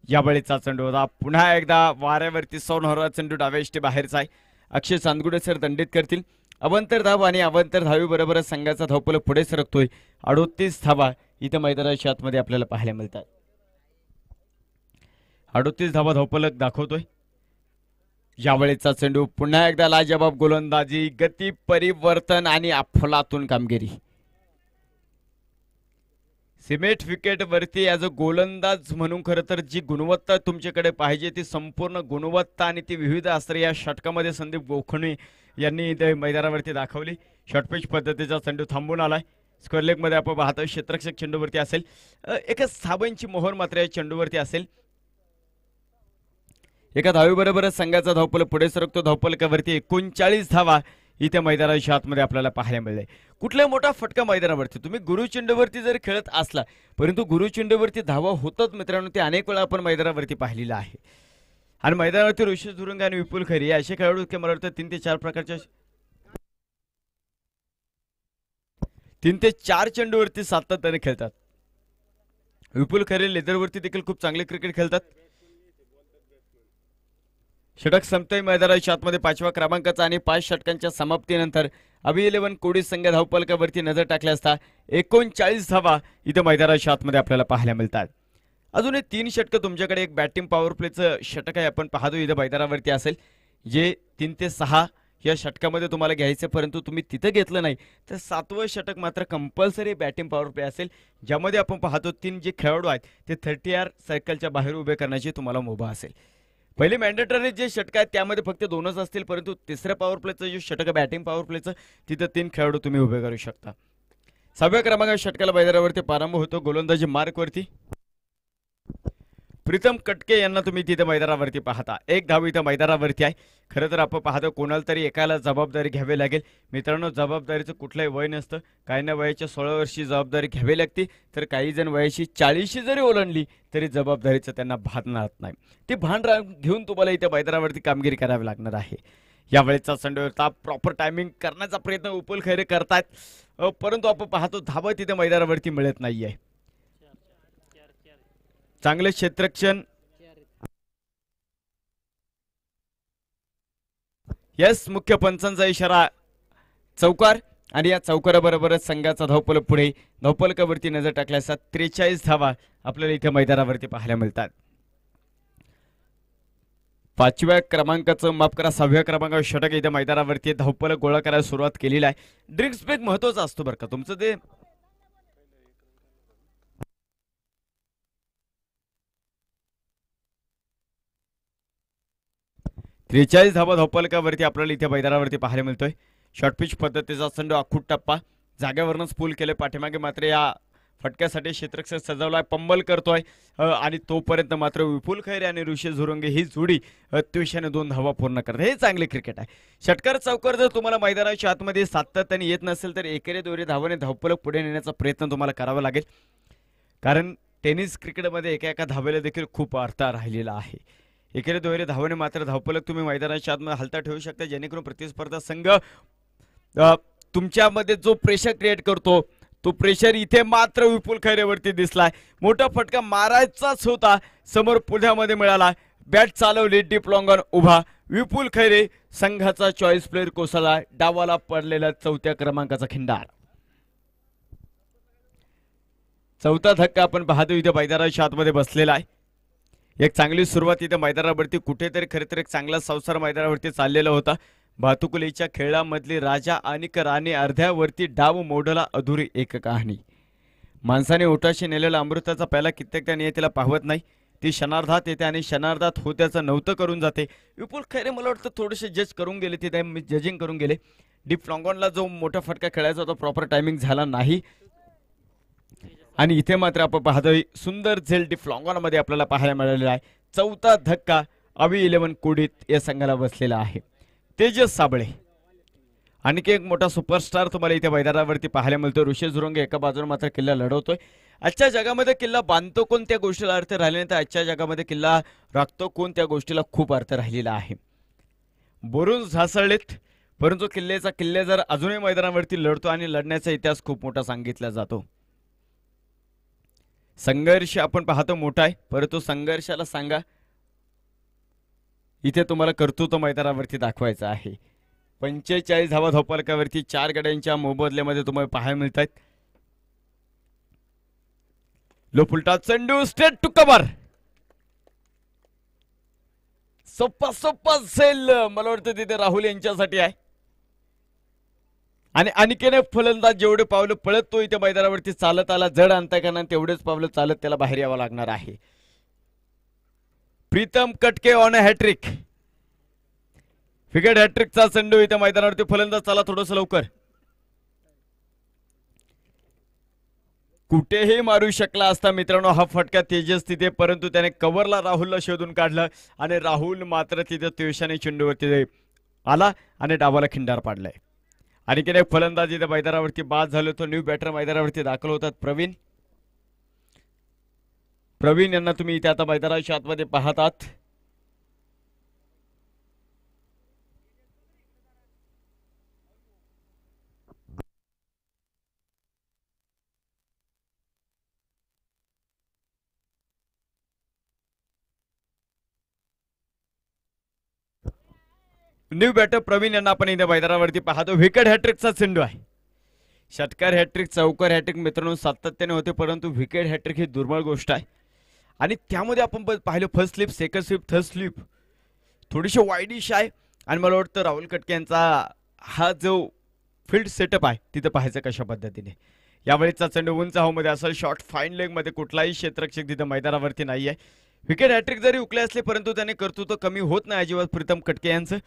यावेळीचा चेंडू होता पुन्हा एकदा वाऱ्यावरती सोनहरा चेंडू डाव्या बाहेरचा आहे. अक्षय चांदगुडे सर दंडित करतील. अवंतर धाव आणि अवंतर धावी बरोबर संघाचा धावपल पुढे सरकतोय. 38 धावा इथे मैदानाच्या आतमध्ये आपल्याला पाहायला मिळतात. 38 धावा धावपलक दाखवतोय. यावेळीचा चेंडू पुन्हा एकदा लाजवाब गोलंदाजी गती परिवर्तन आणि अफलातून कामगिरी. सिमेंट विकेट वरती ॲज अ गोलंदाज म्हणून खरं तर जी गुणवत्ता तुमच्याकडे पाहिजे ती संपूर्ण गुणवत्ता आणि ती विविध अस्त्रे या षटकामध्ये संदीप गोखणे यांनी इथे मैदानावरती दाखवली. शॉर्टपिच पद्धतीचा चेंडू थांबून आलाय. स्क्वेअर लेग मध्ये आपण पाहतो क्षेत्ररक्षक चेंडूवरती असेल. एकच धावांची मोहर मात्र या चेंडूवरती असेल. एका धावीबरोबरच संघाचा धावपल पुढे सरकतो. धावपलकावरती 39 धावा इथे मैदानाच्या आतमध्ये आपल्याला पाहायला मिळले. कुठल्या मोठा फटका मैदानावरती तुम्ही गुरुचेंडूवरती जर खेळत असला परंतु गुरुचेंडूवरती धावा होतात मित्रांनो ते अनेक वेळा आपण मैदानावरती पाहिलेलं आहे. आणि मैदानावरती ऋषेश धुरुंगे आणि विपुल खैरे असे खेळाडू की मला वाटतं 3 ते 4 प्रकारच्या 3 ते 4 चेंडूवरती सातत्याने खेळतात. विपुल खैरे लेदरवरती देखील खूप चांगले क्रिकेट खेळतात. षटक संपतोय मैदानाच्या आतमध्ये 5व्या क्रमांकाचा आणि 5 षटकांच्या समाप्तीनंतर अबी 11 कोडी संघ धावपलकावरती नजर टाकल्या असता 39 धावा इथे मैदानाच्या आतमध्ये आपल्याला पाहायला मिळतात. अजून 3 षटक तुमच्याकडे एक बॅटिंग पॉवर प्लेचं षटक आहे आपण पाहतो इथे मैदानावरती असेल जे 3 ते 6 या षटकामध्ये तुम्हाला घ्यायचं परंतु तुम्ही तिथे घेतलं नाही तर 7वं षटक मात्र कंपल्सरी बॅटिंग पॉवर प्ले असेल ज्यामध्ये आपण पाहतो 3 जे खेळाडू आहेत ते 30 सर्कलच्या बाहेर उभे करण्याची तुम्हाला मुभा असेल. पहिले मॅन्डेटरी जे षटक आहेत त्यामध्ये फक्त 2च असतील परंतु तिसऱ्या पॉवर प्लेचं जे षटक बॅटिंग पॉवर प्लेचं तिथं 3 खेळाडू तुम्ही उभे करू शकता. 6व्या क्रमांकाच्या षटकाला मैदानावरती प्रारंभ होतो गोलंदाजी मार्कवरती. प्रीतम कटके यांना तुम्ही तिथे मैदानावरती पाहता. 1 धाव इथं मैदानावरती आहे. खरं तर आपण पाहतो कोणाला तरी एकाला जबाबदारी घ्यावी लागेल मित्रांनो. जबाबदारीचं कुठलंही वय नसतं. काहींना वयाच्या 16 वर्षी जबाबदारी घ्यावी लागते तर काही जण वयाची 40 जरी ओलांडली तरी जबाबदारीचं त्यांना भान राहत नाही. ते भान घेऊन तुम्हाला इथे मैदानावरती कामगिरी करावी लागणार आहे. यावेळेचा संडेवरचा प्रॉपर टायमिंग करण्याचा प्रयत्न विपुल खैरे करतात परंतु आपण पाहतो धावा तिथे मैदानावरती मिळत नाहीये. चांगले क्षेत्ररक्षण यस मुख्य पंचांचा इशारा चौकार आणि या चौकाराबरोबरच संघाचा धावपल पुढे धावपलकावरती नजर टाकल्यास 43 धावा आपल्याला इथे मैदानावरती पाहायला मिळतात. 5व्या क्रमांकाचं माफ करा 6व्या क्रमांकावर षटक इथे मैदानावरती धावपलक गोळा करायला सुरुवात केलेली आहे. ड्रिंक्स ब्रेक महत्वाचा असतो बरं का तुमचं ते 43 धावा धावपलकावरती आपल्याला इथे मैदानावरती पाहायला मिळतोय. शॉर्टपिच पद्धतीचा चेंडू आखूट टप्पा जाग्यावरनच पूल केले पाठीमागे मात्र या फटक्यासाठी क्षेत्ररक्षक सजवलाय पंबल करतोय आणि तोपर्यंत मात्र विपुल खैरे आणि ऋषेश धुरुंगे ही जोडी अतिशयाने 2 धावा पूर्ण करते. हे चांगले क्रिकेट आहे. षटकार चौकार जर तुम्हाला मैदानाच्या आतमध्ये सातत्याने येत नसेल तर एकेरी दोरी धावाने धावपलक पुढे नेण्याचा प्रयत्न तुम्हाला करावा लागेल कारण टेनिस क्रिकेटमध्ये एका धावेला देखील खूप अर्थ राहिलेला आहे. एकेरी दोहेरी धावाने मात्र धावपलक तुम्ही मैदानाच्या आतमध्ये हलता ठेवू शकता जेणेकरून प्रतिस्पर्धा संघ तुमच्यामध्ये जो प्रेशर क्रिएट करतो तो प्रेशर इथे मात्र विपुल खैरेवरती दिसलाय. मोठा फटका मारायचाच होता समोर पुढ्यामध्ये मिळाला. बॅट चालवली डीप लॉंग ऑन उभा विपुल खैरे संघाचा चॉईस प्लेअर कोसळला. डावाला पडलेला 4थ्या क्रमांकाचा खिंडार. 4था धक्का आपण पाहतो इथे मैदानाच्या आतमध्ये बसलेला आहे. एक चांगली सुरुवात इथे मैदानावरती कुठेतरी खरे तर एक चांगला संसार मैदानावरती चाललेला होता. भातुकलीच्या खेळामधली राजा आणि राणी अर्ध्यावरती डाव मोडला अधुरी एक कहाणी. माणसाने ओटाशी नेलेला अमृताचा प्याला कित्येकदा नियतीला पाहवत नाही. ती क्षणार्धात येते आणि क्षणार्धात होत्याचं नव्हतं करून जाते. विपुल खैरे मला वाटतं थोडेसे जज करून गेले तिथे जजिंग करून गेले. डीप लॉंगॉनला जो मोठा फटका खेळायचा होता प्रॉपर टायमिंग झाला नाही. आणि इथे मात्र आपण पाहतोय सुंदर झेल मध्ये आपल्याला पाहायला मिळालेला आहे. चौथा धक्का अवी 11 कोडीत या संघाला बसलेला आहे. तेजस साबळे आणखी एक मोठा सुपरस्टार तुम्हाला इथे मैदानावरती पाहायला मिळतो. ऋषी झुरंगे एका बाजूने मात्र किल्ला लढवतोय. आजच्या जगामध्ये किल्ला बांधतो कोण त्या गोष्टीला अर्थ राहिले नाही, तर आजच्या जगामध्ये किल्ला राखतो कोण त्या गोष्टीला खूप अर्थ राहिलेला आहे. बोरून झासळलेत, परंतु किल्ले जर अजूनही मैदानावरती लढतो आणि लढण्याचा इतिहास खूप मोठा सांगितला जातो. संघर्ष आपण पाहतो मोठा आहे, परंतु संघर्षाला सांगा इथे तुम्हाला कर्तृत्व मैदानावरती दाखवायचं आहे. 45 धावा धावफलकावरती 4 गड्यांच्या मोबदल्यामध्ये तुम्हाला पाहायला मिळत आहेत. लो फुलटा चेंडू स्ट्रेट टू कव्हर. सोपा सेल मला वाटतं तिथे राहुल यांच्यासाठी आहे. आणि आणखीन एक फलंदाज जेवढे पावलं पळत तो इथे मैदानावरती चालत आला, जड आणता का तेवढेच पावलं चालत त्याला बाहेर यावं लागणार आहे. प्रीतम कटके ऑन अ हॅट्रिक. विकेट हॅट्रिकचा चेंडू इथे मैदानावरती फलंदाज चला थोडस लवकर. कुठेही मारू शकला असता मित्रांनो हा फटका तेजस तिथे, परंतु त्याने कव्हरला राहुलला शोधून काढलं आणि राहुल मात्र तिथे त्वेषाने चेंडूवरती आला आणि डावाला खिंडार पाडलाय. आणखीन एक फलंदाज इथे मैदानावरती बाद झालो तो न्यू बॅटर मैदानावरती दाखल होतात. प्रवीण यांना तुम्ही इथे आता मैदानाच्या आतमध्ये पाहतात. न्यू बॅटर प्रवीण यांना आपण इथे मैदानावरती पाहतो. विकेट हॅट्रिकचा चेंडू आहे. षटकार हॅट्रिक चौकार हॅट्रिक मित्रांनो सातत्याने होते, परंतु विकेट हॅट्रिक ही दुर्मिळ गोष्ट आहे. आणि त्यामध्ये आपण पाहिलं first slip, second slip, third slip थोडीशी वाईडिश आहे. आणि मला वाटतं राहुल कटके यांचा हा जो फील्ड सेटअप आहे तिथे पाहायचं कशा पद्धतीने. यावेळेचा चेंडू उंच हवेमध्ये असेल, शॉर्ट फाईन लेग मध्ये कुठलाही क्षेत्ररक्षक तिथे मैदानावरती नाही आहे. विकेट हॅट्रिक जरी उकले असले परंतु त्याने कर्तृत्व कमी होत नाही अजिबात प्रीतम कटके यांचं.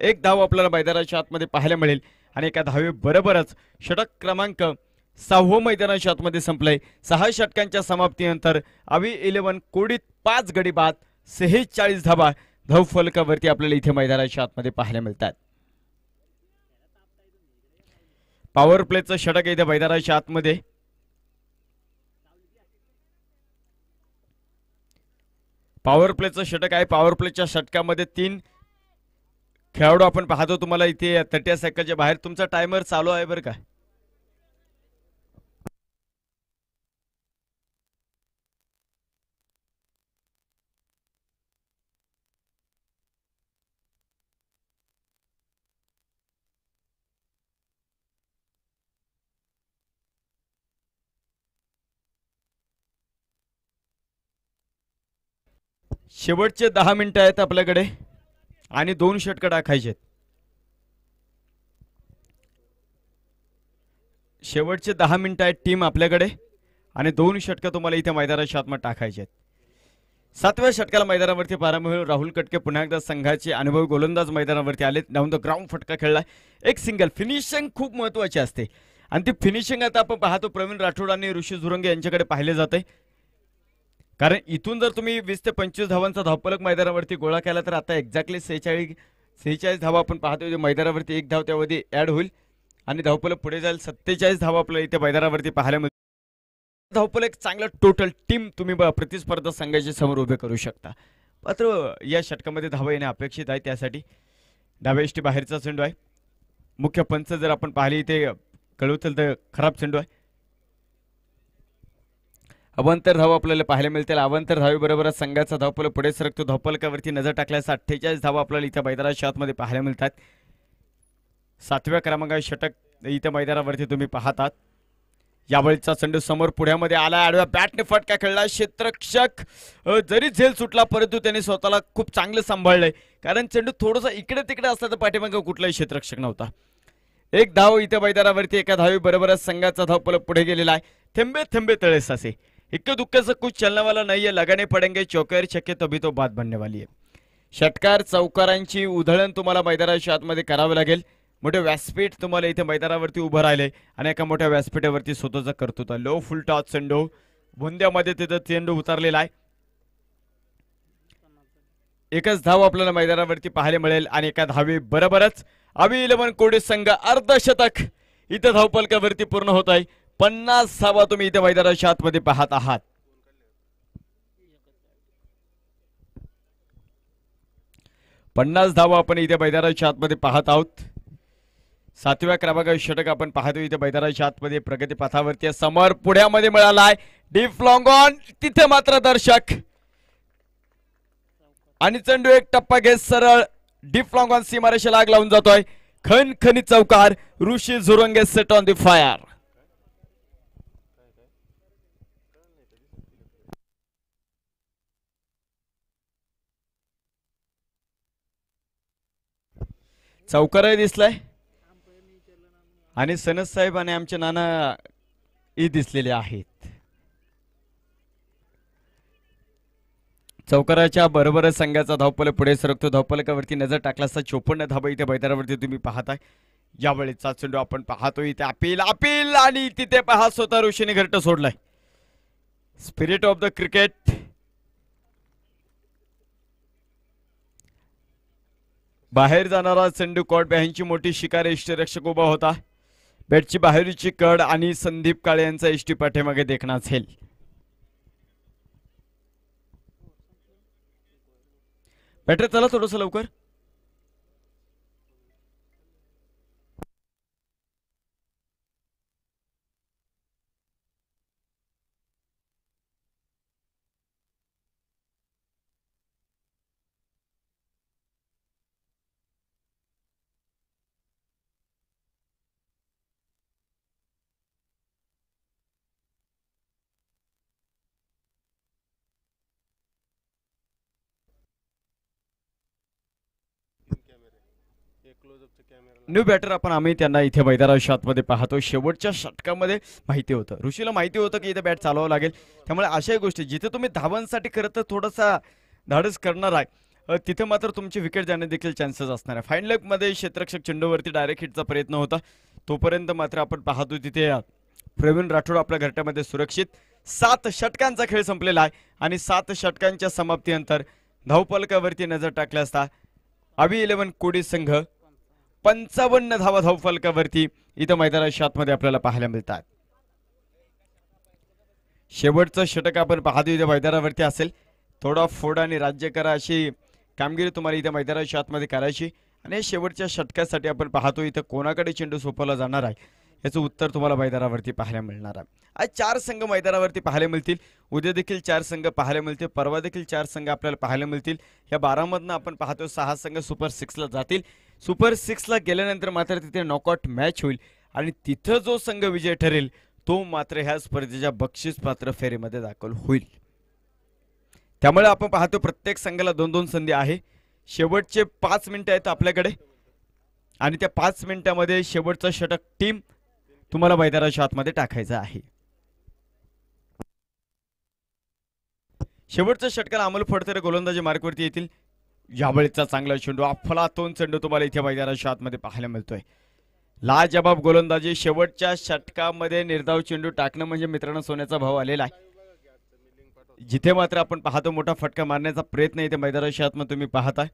एक धाव आपल्याला मैदानाच्या आतमध्ये पाहायला मिळेल आणि एका धावे बरोबरच षटक क्रमांक 6 मैदानाच्या आतमध्ये संपलंय. 6 षटकांच्या समाप्तीनंतर अवी 11 कोडीत 5 गडी बाद 46 धावा धावफलकावरती आपल्याला इथे मैदानाच्या आतमध्ये पाहायला मिळतात. पॉवर प्लेचं षटक इथे मैदानाच्या आतमध्ये. पॉवर प्लेचं षटक आहे. पॉवर प्लेच्या षटकामध्ये 3 खेळाडू आपण पाहतो. तुम्हाला इथे 30 सेकंडच्या बाहेर तुमचा टायमर चालू आहे बरं का. शेवटचे 10 मिनिटं आहेत आपल्याकडे आणि 2 षटकं टाकायचे. शेवटचे 10 मिनिटं आहेत टीम आपल्याकडे आणि 2 षटकं तुम्हाला इथे मैदानाच्या आतमध्ये टाकायचे आहेत. 7व्या षटकाला मैदानावरती प्रारंभ होईल. राहुल कटके पुन्हा एकदा संघाचे अनुभवी गोलंदाज मैदानावरती आले. डाऊन द ग्राउंड फटका खेळलाय. एक सिंगल फिनिशिंग खूप महत्वाची असते आणि ती फिनिशिंग आता आपण पाहतो प्रवीण राठोड आणि ऋषी झुरंगे यांच्याकडे पाहिले जाते. कारण इथून जर तुम्ही 20 ते 25 धावांचा धावफलक मैदानावरती गोळा केला तर आता एक्झॅक्टली 46 धावा आपण पाहतो. मैदानावरती 1 धाव त्यामध्ये ऍड होईल आणि धावफलक पुढे जाईल. 47 धावा आपल्याला इथे मैदानावरती पाहायला मिळतील. धावफलक चांगला टोटल टीम तुम्ही प्रतिस्पर्धा संघाच्या समोर उभे करू शकता. मात्र या षटकामध्ये धावा येणे अपेक्षित आहे. त्यासाठी डाव्या एष्टी बाहेरचा चेंडू आहे. मुख्य पंच जर आपण पाहिले इथे कळवतील तर खराब चेंडू आहे. अवांतर धावा आपल्याला पाहायला मिळतील. अवांतर धावेबरोबरच संघाचा धावफलक पुढे सरकतो. धावफलकावरती नजर टाकल्यास 48 धावा आपल्याला इथे मैदानाच्या आतमध्ये पाहायला मिळतात. 7व्या क्रमांकाचे षटक इथे मैदानावरती तुम्ही पाहतात. यावेळीचा चेंडू समोर पुढ्यामध्ये आला. आडव्या बॅटने फटका खेळला. क्षेत्ररक्षक जरी झेल सुटला परंतु त्याने स्वतःला खूप चांगलं सांभाळलंय. कारण चेंडू थोडासा इकडे तिकडे असला तर पाठीमागे कुठलाही क्षेत्ररक्षक नव्हता. 1 धाव इथे मैदानावरती. एका धावे बरोबरच संघाचा धावफलक पुढे गेलेला आहे. थेंबे थेंबे तळे साचे. इक्के दुक्के से कुछ चलने वाला नहीं है. लगाने पडेंगे चौकर छक्के तभी तो बात बनने वाली है. षटकार चौकारांची उधळण तुम्हाला मैदानाच्या आतमध्ये करावे लागेल. मोठे व्यासपीठ तुम्हाला इथे मैदानावरती उभं राहिले आणि एका मोठ्या व्यासपीठावरती स्वतःचा कर्तृत्व लो फुल टॉस चेंडू भोंद्यामध्ये तिथं चेंडू उतरलेला आहे. एकच धाव आपल्याला मैदानावरती पाहायला मिळेल आणि एका धावे बरोबरच अवी 11 कोडी संघ अर्धशतक इथे धावपलकावरती पूर्ण होत आहे. 50 धावा तुम्ही इथे मैदानाच्या आतमध्ये पाहत आहात. 50 धावा आपण इथे मैदानाच्या आतमध्ये पाहत आहोत. 7व्या क्रमांकाचे षटक आपण पाहतो इथे मैदानाच्या आतमध्ये प्रगती पथावरती समोर पुढ्यामध्ये मिळाला आहे. डीप लॉंग ऑन तिथे मात्र दर्शक आणि चेंडू एक टप्पा घेत सरळ डीप लॉंग ऑन सीमारेषा लाग लावून जातोय. खणखणीत चौकार. ऋषी झुरंगे सेट ऑन द फायर. चौकार दिसलाय आणि सनद साहेब आणि आमचे नाना ही दिसलेले आहेत. चौकाराच्या बरोबरच संघाचा धावपल पुढे सरकतो. धावपलकावरती नजर टाकला असता 54 धावा इथे मैदानावरती तुम्ही पाहताय. यावेळेचा चेंडू आपण पाहतो इथे अपील अपील आणि तिथे पहा स्वतः ऋषीने घरट सोडलाय. Spirit of the cricket. बाहेर जाणारा चेंडू कॉट बॅहनची मोठी शिकार यष्टीरक्षक उभा होता. बॅटची बाहेरची कड आणि संदीप काळे यांचा यष्टी पाठीमागे देखणा असेल. बॅटर चला थोडंसं लवकर. न्यू बॅटर आपण आम्ही त्यांना इथे मैदानाच्या आतमध्ये पाहतो. शेवटच्या षटकामध्ये माहिती होतं ऋषीला माहिती होतं की इथे बॅट चालवावं लागेल. त्यामुळे अशाही गोष्टी जिथे तुम्ही धावांसाठी खरं तर थोडासा धाडस करणार आहे तिथे मात्र तुमची विकेट जाणे देखील चान्सेस असणार आहे. फाईन लेग मध्ये क्षेत्ररक्षक चेंडूवरती डायरेक्ट हिटचा प्रयत्न होता. तोपर्यंत मात्र आपण पाहतो तिथे प्रवीण राठोड आपल्या घरट्यामध्ये सुरक्षित. 7 षटकांचा खेळ संपलेला आहे आणि 7 षटकांच्या समाप्तीनंतर धावपलकावरती नजर टाकल्या असता अवी 11 कोडी संघ 55 धावा धावफलकावरती इथं मैदानाच्या आतमध्ये आपल्याला पाहायला मिळतात. शेवटचं षटक आपण पाहतो इथे मैदानावरती असेल. थोडा फोड आणि राज्य करा अशी कामगिरी तुम्हाला इथे मैदानाच्या आतमध्ये करायची आणि शेवटच्या षटकासाठी आपण पाहतो इथं कोणाकडे चेंडू सोपवला जाणार आहे याचं उत्तर तुम्हाला मैदानावरती पाहायला मिळणार आहे. आज 4 संघ मैदानावरती पाहायला मिळतील. उद्या देखील 4 संघ पाहायला मिळतील. परवा देखील 4 संघ आपल्याला पाहायला मिळतील. या 12 मधनं आपण पाहतो 6 संघ सुपर 6 ला जातील. सुपर 6 ला गेल्यानंतर मात्र तिथे नॉकआउट मॅच होईल आणि तिथं जो संघ विजय ठरेल तो मात्र ह्या स्पर्धेच्या बक्षीस पात्र फेरीमध्ये दाखल होईल. त्यामुळे आपण पाहतो प्रत्येक संघाला 2-2 संधी आहे. शेवटचे 5 मिनिटं आहेत आपल्याकडे आणि त्या 5 मिनिटांमध्ये शेवटचं षटक टीम तुम्हाला मैदानाच्या आतमध्ये टाकायचं आहे. शेवटच्या षटकाला अमोल फडतरे गोलंदाजी मार्कवरती येतील. यावेळेचा चांगला चेंडू अफलातून चेंडू तुम्हाला इथे मैदानाच्या आतमध्ये पाहायला मिळतोय. लाजबाब गोलंदाजी. शेवटच्या षटकामध्ये निर्धाव चेंडू टाकणं म्हणजे मित्रांनो सोन्याचा भाव आलेला आहे. जिथे मात्र आपण पाहतो मोठा फटका मारण्याचा प्रयत्न इथे मैदानाच्या आतमध्ये तुम्ही पाहताय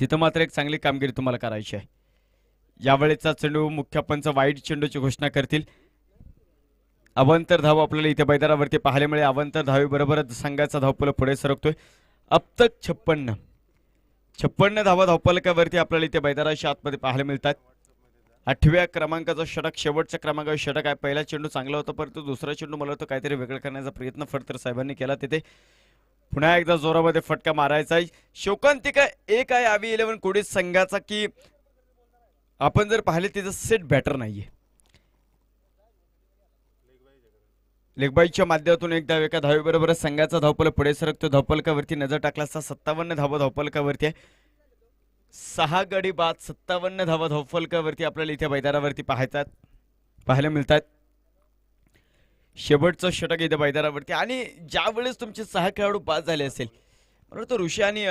तिथं मात्र एक चांगली कामगिरी तुम्हाला करायची आहे. यावेळेचा चेंडू मुख्य पंच वाईट चेंडूची घोषणा करतील. अवांतर धाव आपल्याला इथे मैदानावरती पाहायला मिळेल. अवांतर धावेबरोबरच संघाचा धावपल पुढे सरकतोय. अब तक 56 धावा धावपलकावरती आपल्याला इथे मैदानाच्या आतमध्ये पाहायला मिळतात. 8व्या क्रमांकाचा षटक शेवटच्या क्रमांकाचा षटक आहे. पहिला चेंडू चांगला होता परंतु दुसरा चेंडू मला वाटतं काहीतरी वेगळं करण्याचा प्रयत्न फडतर साहेबांनी केला. तिथे पुन्हा एकदा जोरामध्ये फटका मारायचा आहे. शोकांतिका एक आहे अवी 11 कोडी संघाचा की आपण जर पाहिले तिचं सेट बॅटर नाहीये. लेगबाईच्या माध्यमातून एकदा एका धावेबरोबर संघाचा धावपल पुढे सरकतो. धावपलकावरती नजर टाकला असता 57 धावा धावपलकावरती आहे. 6 गडी बाद 57 धावा धावपलकावरती आपल्याला इथे मैदानावरती पाहायला मिळतात. शेवटचं षटक इथे मैदानावरती आणि ज्यावेळेस तुमचे 6 खेळाडू बाद झाले असेल मला तर ऋषी आणि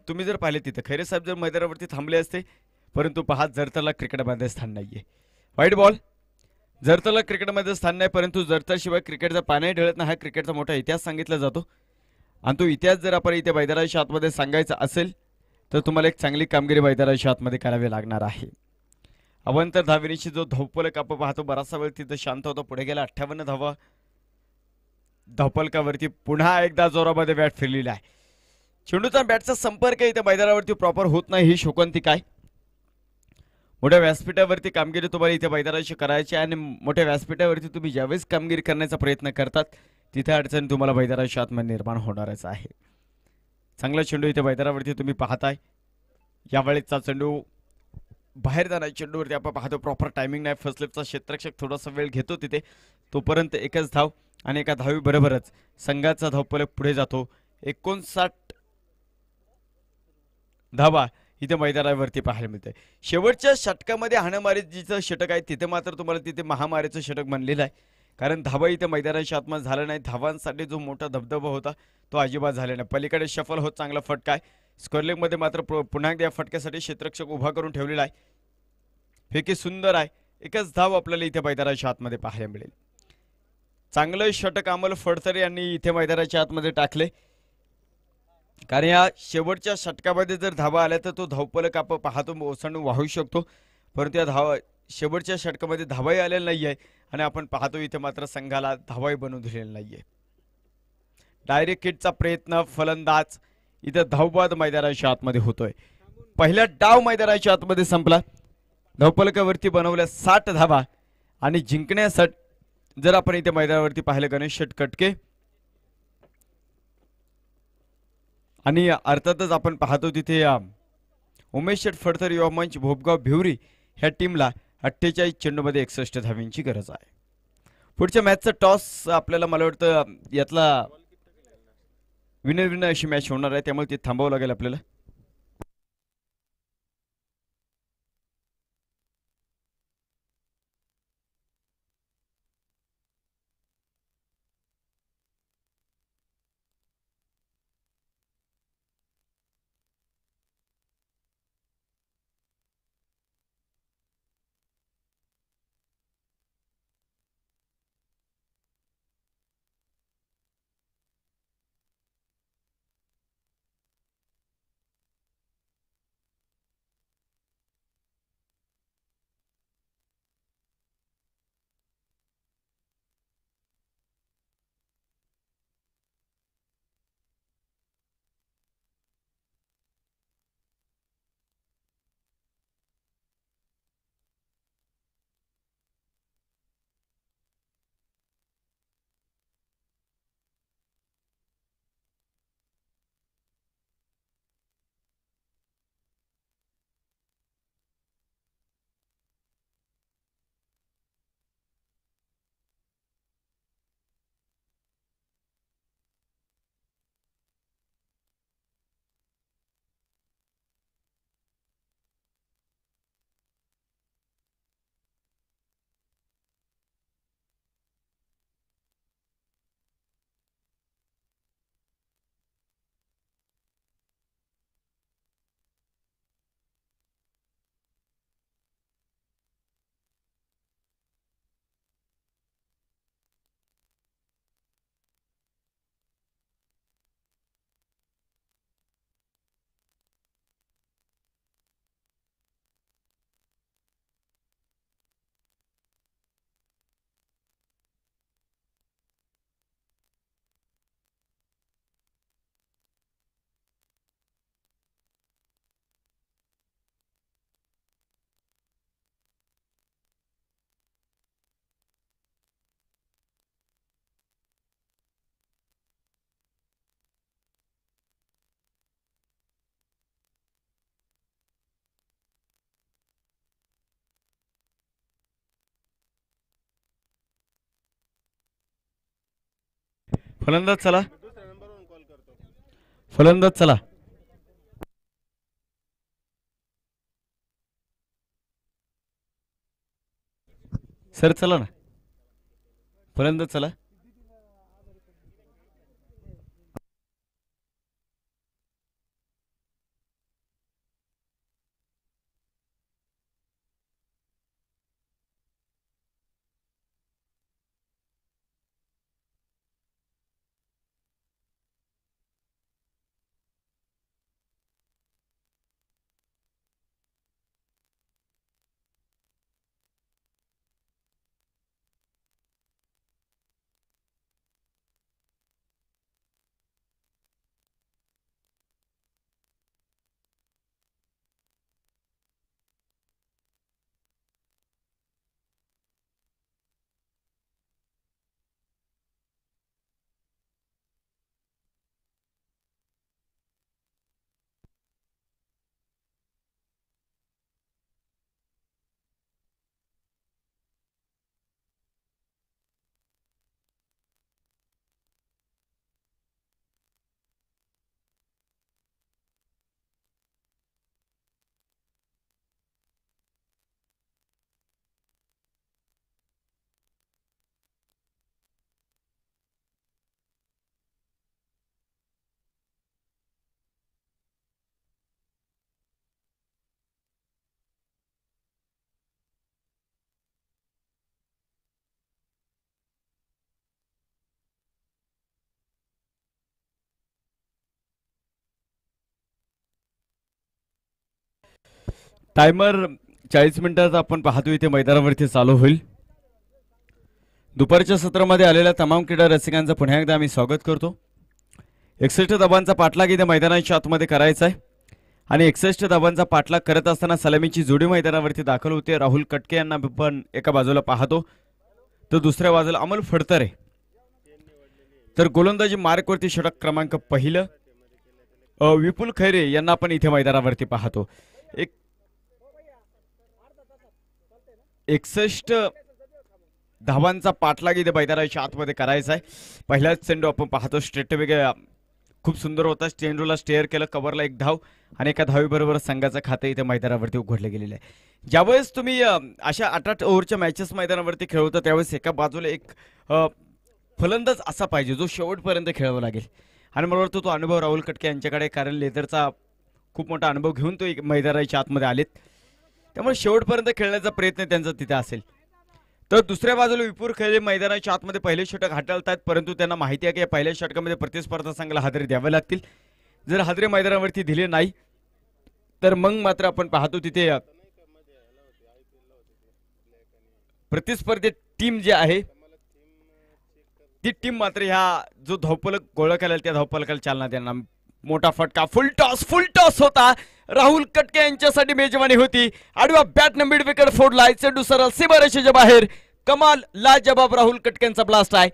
तुम्ही जर पाहिले तिथे खैरे साहेब जर मैदानावरती थांबले असते परंतु पहा जरतरला क्रिकेटमध्ये स्थान नाहीये. White ball. जरतरला क्रिकेटमध्ये स्थान नाही, परंतु जरतरशिवाय क्रिकेटचा पाणी ढळत नाही हा क्रिकेटचा मोठा इतिहास सांगितला जातो. आणि तो इतिहास जर आपण इथे मैदानाच्या आतमध्ये सांगायचा असेल तर तुम्हाला एक चांगली कामगिरी मैदानाच्या आतमध्ये करावी लागणार आहे. अवंतर धावेनीची जो धावफलक आपण पाहतो बराचसा वेळ तिथं शांत होता. पुढे गेला 58 धावा धावफलकावरती. पुन्हा एकदा जोरामध्ये बॅट फिरलेली आहे. चेंडूचा बॅटचा संपर्क इथे मैदानावरती प्रॉपर होत नाही ही शोकांतिका आहे. मोठ्या व्यासपीठावरती कामगिरी तुम्हाला इथे मैदानाची करायची आणि मोठ्या व्यासपीठावरती तुम्ही ज्यावेळेस कामगिरी करण्याचा प्रयत्न करतात तिथे अडचण तुम्हाला मैदानाच्या आतमध्ये निर्माण होणारच आहे. चांगला चेंडू इथे मैदानावरती तुम्ही पाहताय. यावेळेचा चेंडू बाहेर जाणार. चेंडूवरती आपण पाहतो प्रॉपर टायमिंग नाही. फर्स्ट लेफ्टचा क्षेत्ररक्षक थोडासा वेळ घेतो तिथे. तोपर्यंत एकच धाव आणि एका धावी बरोबरच संघाचा धावफलक पुढे जातो. 59 धावा इथे मैदानावरती पाहायला मिळते. शेवटच्या षटकामध्ये हाणामारीचं षटक आहे तिथे मात्र तुम्हाला तिथे महामारीचं षटक बनलेलं आहे. कारण धावा इथे मैदानाच्या आतमध्ये झालं नाही. धावांसाठी जो मोठा धबधबा होता तो अजिबात झाला नाही. पलीकडे शफल होत चांगला फटका आहे. स्कोरलेगमध्ये मात्र पुन्हा एकदा या फटक्यासाठी क्षेत्ररक्षक उभा करून ठेवलेला आहे. फेकी सुंदर आहे. एकच धाव आपल्याला इथे मैदानाच्या आतमध्ये पाहायला मिळेल. चांगलं षटक अमोल फडतरे यांनी इथे मैदानाच्या आतमध्ये टाकले. कारण या शेवटच्या षटकामध्ये जर धावा आल्या तर तो धावफलक आपण पाहतो ओसंडून वाहू शकतो. परंतु या धावा शेवटच्या षटकामध्ये धावाही आलेला नाहीये आणि आपण पाहतो इथे मात्र संघाला धावाही बनवून दिलेला नाहीये. डायरेक्ट हिटचा प्रयत्न फलंदाज इथे धावबाद मैदानाच्या आतमध्ये होतोय. पहिला डाव मैदानाच्या आतमध्ये संपला. धावफलकावरती बनवल्या 60 धावा आणि जिंकण्यासाठी जर आपण इथे मैदानावरती पाहिलं गणेश शेट कटके आणि अर्थातच आपण पाहतो तिथे उमेश शेट फडतर युवा मंच भोपगाव भिवरी ह्या टीमला 48 चेंडूमध्ये 61 धावींची गरज आहे. पुढच्या मॅचचा टॉस आपल्याला मला वाटतं यातला विनर अशी मॅच होणार आहे त्यामुळे ते थांबावं लागेल आपल्याला. फलंदाज चला. फलंदाज चला. सर चला ना. फलंदाज चला. टायमर 40 मिनिटाचा आपण पाहतो इथे मैदानावरती चालू होईल. दुपारच्या सत्रामध्ये आलेल्या तमाम क्रीडा रसिकांचं पुन्हा एकदा आम्ही स्वागत करतो. 61 धावांचा पाठलाग इथे मैदानाच्या आतमध्ये करायचा आहे आणि 61 धावांचा पाठलाग करत असताना सलामीची जोडी मैदानावरती दाखल होते. राहुल कटके यांना आपण एका बाजूला पाहतो तर दुसऱ्या बाजूला अमोल फडतरे. तर गोलंदाजी मार्कवरती षटक क्रमांक पहिलं विपुल खैरे यांना आपण इथे मैदानावरती पाहतो. 61 धावांचा पाठलाग इथे मैदानाच्या आतमध्ये करायचा आहे. पहिलाच चेंडू आपण पाहतो स्ट्रेट वेगळ्या खूप सुंदर होता. चेंडूला स्टेअर केलं, कव्हरला एक धाव आणि एका धावीबरोबर संघाचं खातं इथे मैदानावरती उघडलं गेलेलं आहे. ज्यावेळेस तुम्ही अशा 8-8 ओव्हरच्या मॅचेस मैदानावरती खेळवता त्यावेळेस एका बाजूला एक फलंदाज असा पाहिजे जो शेवटपर्यंत खेळावा लागेल आणि मला वाटतं तो अनुभव राहुल कटके यांच्याकडे, कारण लेदरचा खूप मोठा अनुभव घेऊन तो मैदानाच्या आतमध्ये आलेत, त्यामुळे शेवटपर्यंत खेळण्याचा प्रयत्न त्यांचा तिथे असेल. तर दुसऱ्या बाजूला विपुल खैरे मैदानाच्या आतमध्ये पहिले षटक हाताळतात, परंतु त्यांना माहिती आहे की पहिल्या षटकामध्ये प्रतिस्पर्धा संघाला हादरे द्यावे लागतील. जर हादरे मैदानावरती दिले नाही तर मग मात्र आपण पाहतो तिथे प्रतिस्पर्धी टीम जी आहे ती टीम मात्र ह्या जो धावफलक गोळा केला त्या धावफलकाला चालना देणार. मोठा फटका, फुल टॉस होता. राहुल कटके यांच्यासाठी मेजवानी होती. आडवा बॅट मिड विकेट फोडलाय. चेंडू सरळ सीमारेषेच्या बाहेर. कमाल लाजबाब राहुल कटकेंचा ब्लास्ट आहे.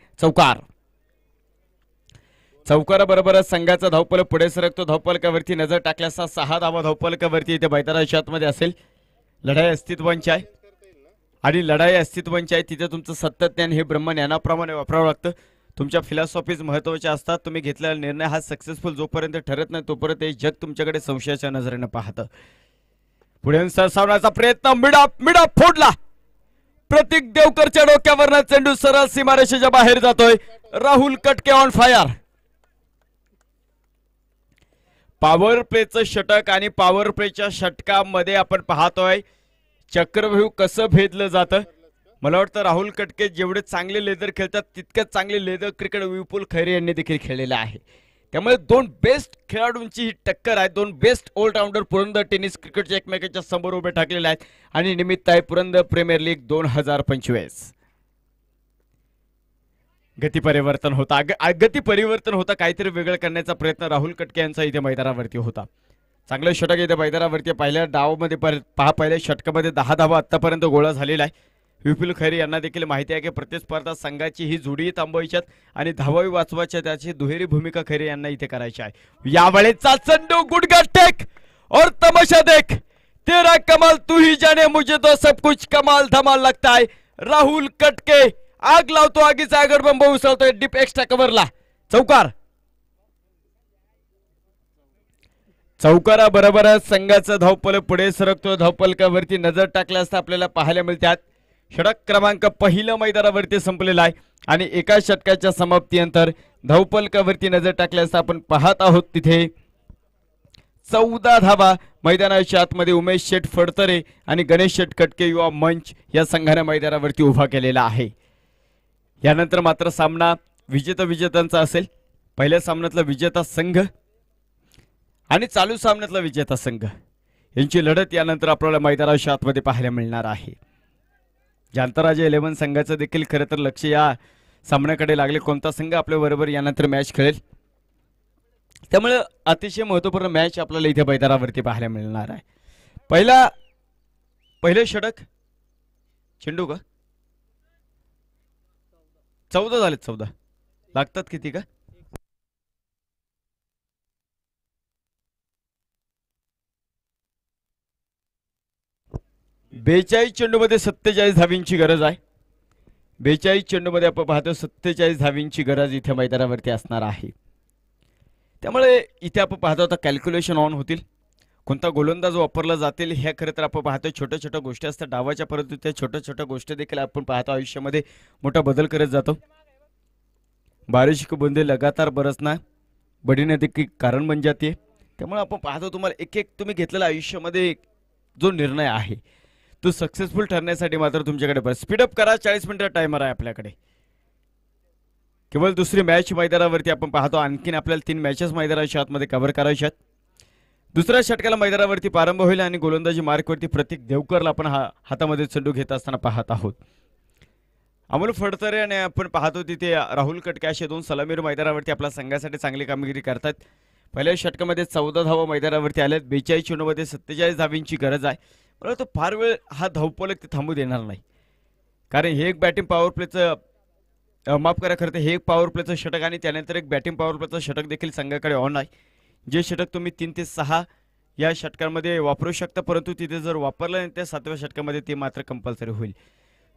चौकाराबरोबरच संघाचा धावफलक पुढे सरकतो. धावफलकावरती नजर टाकल्यास 6 धावा धावफलकावरती इथे मैदानाच्या आतमध्ये असेल. लढाई अस्तित्वांची आहे आणि लढाई अस्तित्वांची आहे तिथे तुमचं सततज्ञान हे ब्रह्मज्ञानाप्रमाणे वापरावं लागतं. तुमच्या फिलॉसॉफीज महत्त्वाच्या असतात. तुम्ही घेतलेला निर्णय हा सक्सेसफुल जोपर्यंत ठरत नाही तोपर्यंत हे जग तुमच्याकडे संशयाच्या नजरेनं पाहतं. पुढे सरसावण्याचा प्रयत्न, मिडा फोडला. प्रतीक देवकरच्या डोक्यावरनं चेंडू सरळ सीमारेषेच्या बाहेर जातोय. राहुल कटके ऑन फायर. पॉवर प्लेचं षटक आणि पॉवर प्लेच्या षटकामध्ये आपण पाहतोय चक्रव्यूह कसं भेदलं जातं. मला वाटतं राहुल कटके जेवढे चांगले लेदर खेळतात तितकंच चांगले लेदर क्रिकेट विपुल खैरे यांनी देखील खेळलेलं आहे. त्यामुळे दोन बेस्ट खेळाडूंची ही टक्कर आहे. दोन बेस्ट ऑलराऊंडर पुरंदर टेनिस क्रिकेटच्या एकमेकांच्या समोर उभे ठाकलेले आहेत आणि निमित्त आहे पुरंदर प्रीमियर लीग 2025. गती परिवर्तन होता. काहीतरी वेगळं करण्याचा प्रयत्न राहुल कटके यांचा इथे मैदानावरती होता. चांगलं षटक इथे मैदानावरती पहिल्या डावामध्ये पहिल्या षटकामध्ये 10 धावा आतापर्यंत गोळा झालेला आहे. विपुल खैरे यांना देखील माहिती आहे की प्रतिस्पर्धा संघाची ही जोडी थांबवायच्यात आणि धावावी वाचवायच्या, त्याची दुहेरी भूमिका खैरे यांना इथे करायची आहे. यावेळेचा चेंडू गुडगा टेक और तमाशा देख, तेरा कमाल तू ही जाने मुझे तो सब कुछ कमाल धमाल लगता है. राहुल कटके आग लावतो, आगीचा आगड बंब उसळतोय डीप एक्स्ट्रा कव्हरला. चौकाराबरोबरच संघाचं धावफलक पुढे सरकतो. धावफलकावरती नजर टाकल्यास आपल्याला पाहायला मिळतात षटक क्रमांक पहिलं मैदानावरती संपलेला आहे आणि एका षटकाच्या समाप्तीनंतर धावफलकावरती नजर टाकल्यास आपण पाहत आहोत तिथे 14 धावा मैदानाच्या आतमध्ये उमेश शेठ फडतरे आणि गणेश शेठ कटके युवा मंच या संघाने मैदानावरती उभा केलेला आहे. यानंतर मात्र सामना विजेत्यांचा असेल. पहिल्या सामन्यातला विजेता संघ आणि चालू सामन्यातला विजेता संघ यांची लढत यानंतर आपल्याला मैदानाच्या आतमध्ये पाहायला मिळणार आहे. जांतराजे 11 संघाचं देखील खरं तर लक्ष या सामन्याकडे लागले. कोणता संघ आपल्या बरोबर यानंतर मॅच खेळेल, त्यामुळे अतिशय महत्त्वपूर्ण मॅच आपल्याला इथे मैदानावरती पाहायला मिळणार आहे. पहिले षटक चेंडू का 14 झालेत. 14 लागतात किती का? बेचाळीस चेंडूमध्ये 47 धावींची गरज आहे. 42 चेंडूमध्ये आपण पाहतो 47 धावींची गरज इथे मैदानावरती असणार आहे. त्यामुळे इथे आपण पाहतो आता कॅल्क्युलेशन ऑन होतील. कोणता गोलंदाज वापरला जातील हे खरं तर आपण पाहतो छोट्या छोट्या गोष्टी असतात डावाच्या, परंतु त्या छोट्या छोट्या गोष्टी देखील आपण पाहतो आयुष्यामध्ये मोठा बदल करत जातो. बारिश की बूंदे लगातार बरसना बड़ी नदी की कारण बन जाती है. त्यामुळे आपण पाहतो तुम्हाला एक तुम्ही घेतलेला आयुष्यामध्ये जो निर्णय आहे तो सक्सेसफुल ठरण्यासाठी मात्र तुमच्याकडे स्पीडअप करा. 40 मिनिटं टाइमर आहे आपल्याकडे. केवळ दुसरी मॅच मैदानावरती आपण पाहतो. आणखीन आपल्याला 3 मॅचेस मैदानाच्या आतमध्ये कव्हर करायच्या आहेत. दुसऱ्या षटकाला मैदानावरती प्रारंभ होईल आणि गोलंदाजी मार्कवरती प्रतीक देवकरला आपण हातामध्ये चेंडू घेत असताना पाहत आहोत. अमोल फडतरे आणि आपण पाहतो तिथे राहुल कटके असे दोन सलामीर मैदानावरती आपल्या संघासाठी चांगली कामगिरी करतात. पहिल्या षटकामध्ये 14 धावा मैदानावरती आल्यात. 42 चेंडूमध्ये 47 धावींची गरज आहे. मला तो फार वेळ हा धावपलक ते थांबू देणार नाही, कारण हे एक बॅटिंग पॉवर प्लेचं माफ करा, खरं तर हे एक पॉवर प्लेचं षटक आणि त्यानंतर एक बॅटिंग पॉवर प्लेचं षटक देखील संघाकडे ऑन आहे. जे षटक तुम्ही 3 ते 6 या षटकांमध्ये वापरू शकता, परंतु तिथे जर वापरलं नाही त्या 7व्या षटकामध्ये ते मात्र कंपल्सरी होईल.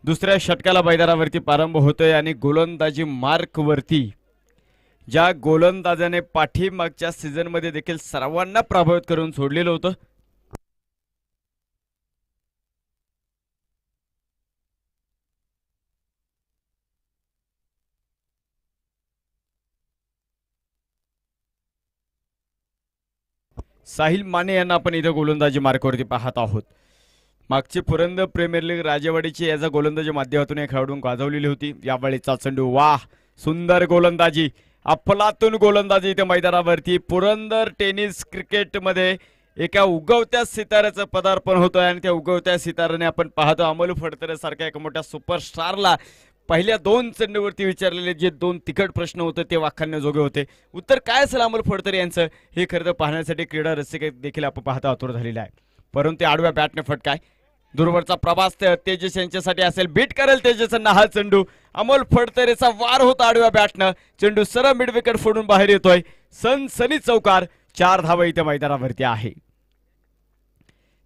दुसऱ्या षटकाला मैदानावरती प्रारंभ होतोय आणि गोलंदाजी मार्कवरती ज्या गोलंदाजाने पाठीमागच्या सीझनमध्ये देखील सर्वांना प्रभावित करून सोडलेलं होतं, साहिल माने यांना आपण इथं गोलंदाजी मार्कवरती पाहत आहोत. मागची पुरंदर प्रीमियर लीग राजेवाडीची याचा गोलंदाजी माध्यमातून या खेळाडून गाजवलेली होती. यावेळीचा चेंडू, वाह सुंदर गोलंदाजी, अफलातून गोलंदाजी इथे मैदानावरती. पुरंदर टेनिस क्रिकेटमध्ये एका उगवत्या सिताऱ्याचं पदार्पण होतंय आणि त्या उगवत्या सिताऱ्याने आपण पाहतो अमोल फडतरे सारख्या एका मोठ्या सुपरस्टारला पहिल्या 2 चेंडूवरती विचारलेले जे 2 तिखट प्रश्न होते ते वाखाणण्याजोगे होते. उत्तर काय असेल अमोल फडतरे यांचं हे खरं तर पाहण्यासाठी क्रीडा रसिक देखील आपण पाहता आतुर झालेला आहे. परंतु आडव्या बॅटने फटकाय, दूरवरचा प्रवास तेजस यांच्यासाठी असेल, बीट करेल तेजसना हा चेंडू. अमोल फडतरेचा वार होता आडव्या बॅटनं, चेंडू सरळ मिड विकेट फोडून बाहेर येतोय. सनसनी चौकार, 4 धावा इथे मैदानावरती आहे.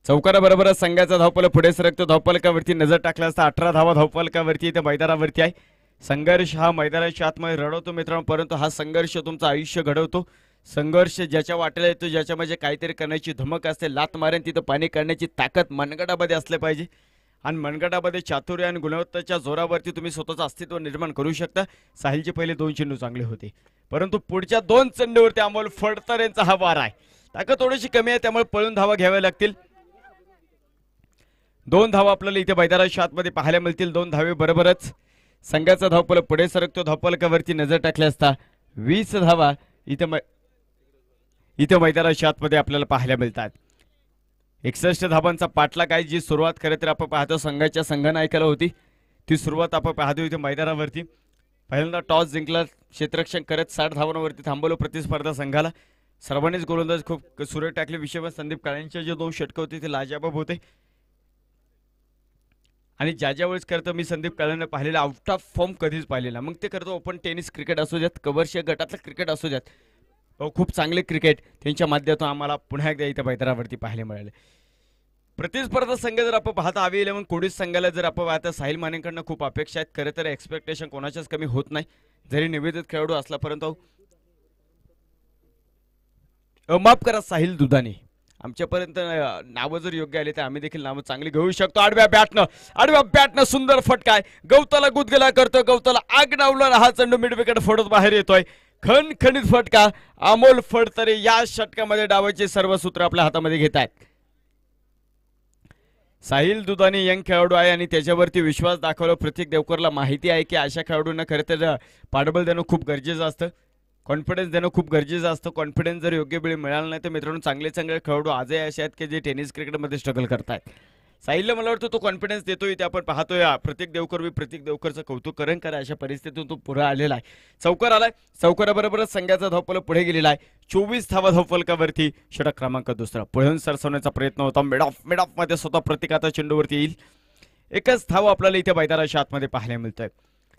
चौकाराबरोबरच संघाचा धावफलक पुढे सरकतो. धावफलकावरती नजर टाकला असता 18 धावा धावफलकावरती इथे मैदानावरती आहे. संघर्ष हा मैदानाच्या आतमध्ये रडवतो मित्रांनो, परंतु हा संघर्ष तुमचं आयुष्य घडवतो. संघर्ष ज्याच्या वाटेला येतो, ज्याच्या म्हणजे काहीतरी करण्याची धमक असते, लात मारेन तिथं पाणी काढण्याची ताकद मनगटामध्ये असले पाहिजे आणि मनगटामध्ये चातुर्य आणि गुणवत्तेच्या जोरावरती तुम्ही स्वतःचं अस्तित्व निर्माण करू शकता. साहिलचे पहिले 2 चेंडू चांगले होते, परंतु पुढच्या 2 चेंडूवरती अमोल फडतरे यांचा हा वार आहे. ताकद थोडीशी कमी आहे, त्यामुळे पळून धावा घ्याव्या लागतील. 2 धावा आपल्याला इथे मैदानाच्या आतमध्ये पाहायला मिळतील. 2 धावे बरोबरच संघाचा धावफलक पुढे सरकतो. धावफलकावरती नजर टाकली असता 20 धावा इथे मैदानाच्या आतमध्ये आपल्याला पाहायला मिळतात. 61 धावांचा पाठलाग आहे. जी सुरुवात खरं तर आपण पाहतो संघाच्या संघनायकाला होती, ती सुरुवात आपण पाहतो इथे मैदानावरती. पहिल्यांदा टॉस जिंकला, क्षेत्ररक्षण करत 60 धावांवरती थांबवलं प्रतिस्पर्धा संघाला. सर्वांनीच गोलंदाज खूप सुरेख टाकले. विषय संदीप काळेंचे जे 2 षटक होते ते लाजवाब होते आणि ज्या वेळेस करतो मी संदीप काळेंना पाहिलेला आउट ऑफ फॉर्म कधीच पाहिलेला. मग ते करतो ओपन टेनिस क्रिकेट असू द्यात, कव्हरशेअर गटातलं क्रिकेट असू द्यात, खूप चांगले क्रिकेट त्यांच्या माध्यमातून आम्हाला पुन्हा एकदा इथं मैदानावरती पाहायला मिळाले. प्रतिस्पर्धा संघ जर आपण पाहता हवी 11 कोडीस संघाला जर आपण पाहता साहिल मानेकडनं खूप अपेक्षा आहेत. खरं तर एक्सपेक्टेशन कोणाच्याच कमी होत नाही, जरी निवेदित खेळाडू असला, परंतु माफ करा साहिल दुधाने आमच्यापर्यंत नावं जर योग्य आले तर आम्ही देखील नावं चांगली घेऊ शकतो. आडव्या बॅटनं सुंदर फटकाय, गवताला गुदगुला करतो, गवताला आग लावला, हा चेंडू मिड विकेट फोडत बाहेर येतोय. खणखणीत फटका. अमोल फडतरे या षटकामध्ये डावाचे सर्व सूत्र आपल्या हातामध्ये घेत आहेत. साहिल दुधानी यंग खेळाडू आहे आणि त्याच्यावरती विश्वास दाखवला. प्रतीक देवकरला माहिती आहे की अशा खेळाडूंना खरं तर पाठबळ देणं खूप गरजेचं असतं, कॉन्फिडन्स देणं खूप गरजेचं असतं. कॉन्फिडन्स जर योग्य वेळी मिळाला नाही तर मित्रांनो चांगले खेळाडू आजही असे आहेत की जे टेनिस क्रिकेटमध्ये स्ट्रगल करतात. साहिलला मला वाटतं तो कॉन्फिडन्स देतोय, ते आपण पाहतोय. प्रतीक देवकरचं कौतुक करेन, कारण अशा परिस्थितीतून तो पुढे आलेला आहे. चौकार आलाय, चौकाराबरोबरच संघाचा धावफलक पुढे गेलेला आहे. 24 धावा धावफलकावरती. षटक क्रमांक 2 पुढून सरसवण्याचा प्रयत्न होता. मिड ऑफ मध्ये स्वतः प्रतीकाचा चेंडूवरती येईल. एकच धाव आपल्याला इथे मैदानाच्या आतमध्ये पाहायला मिळतंय.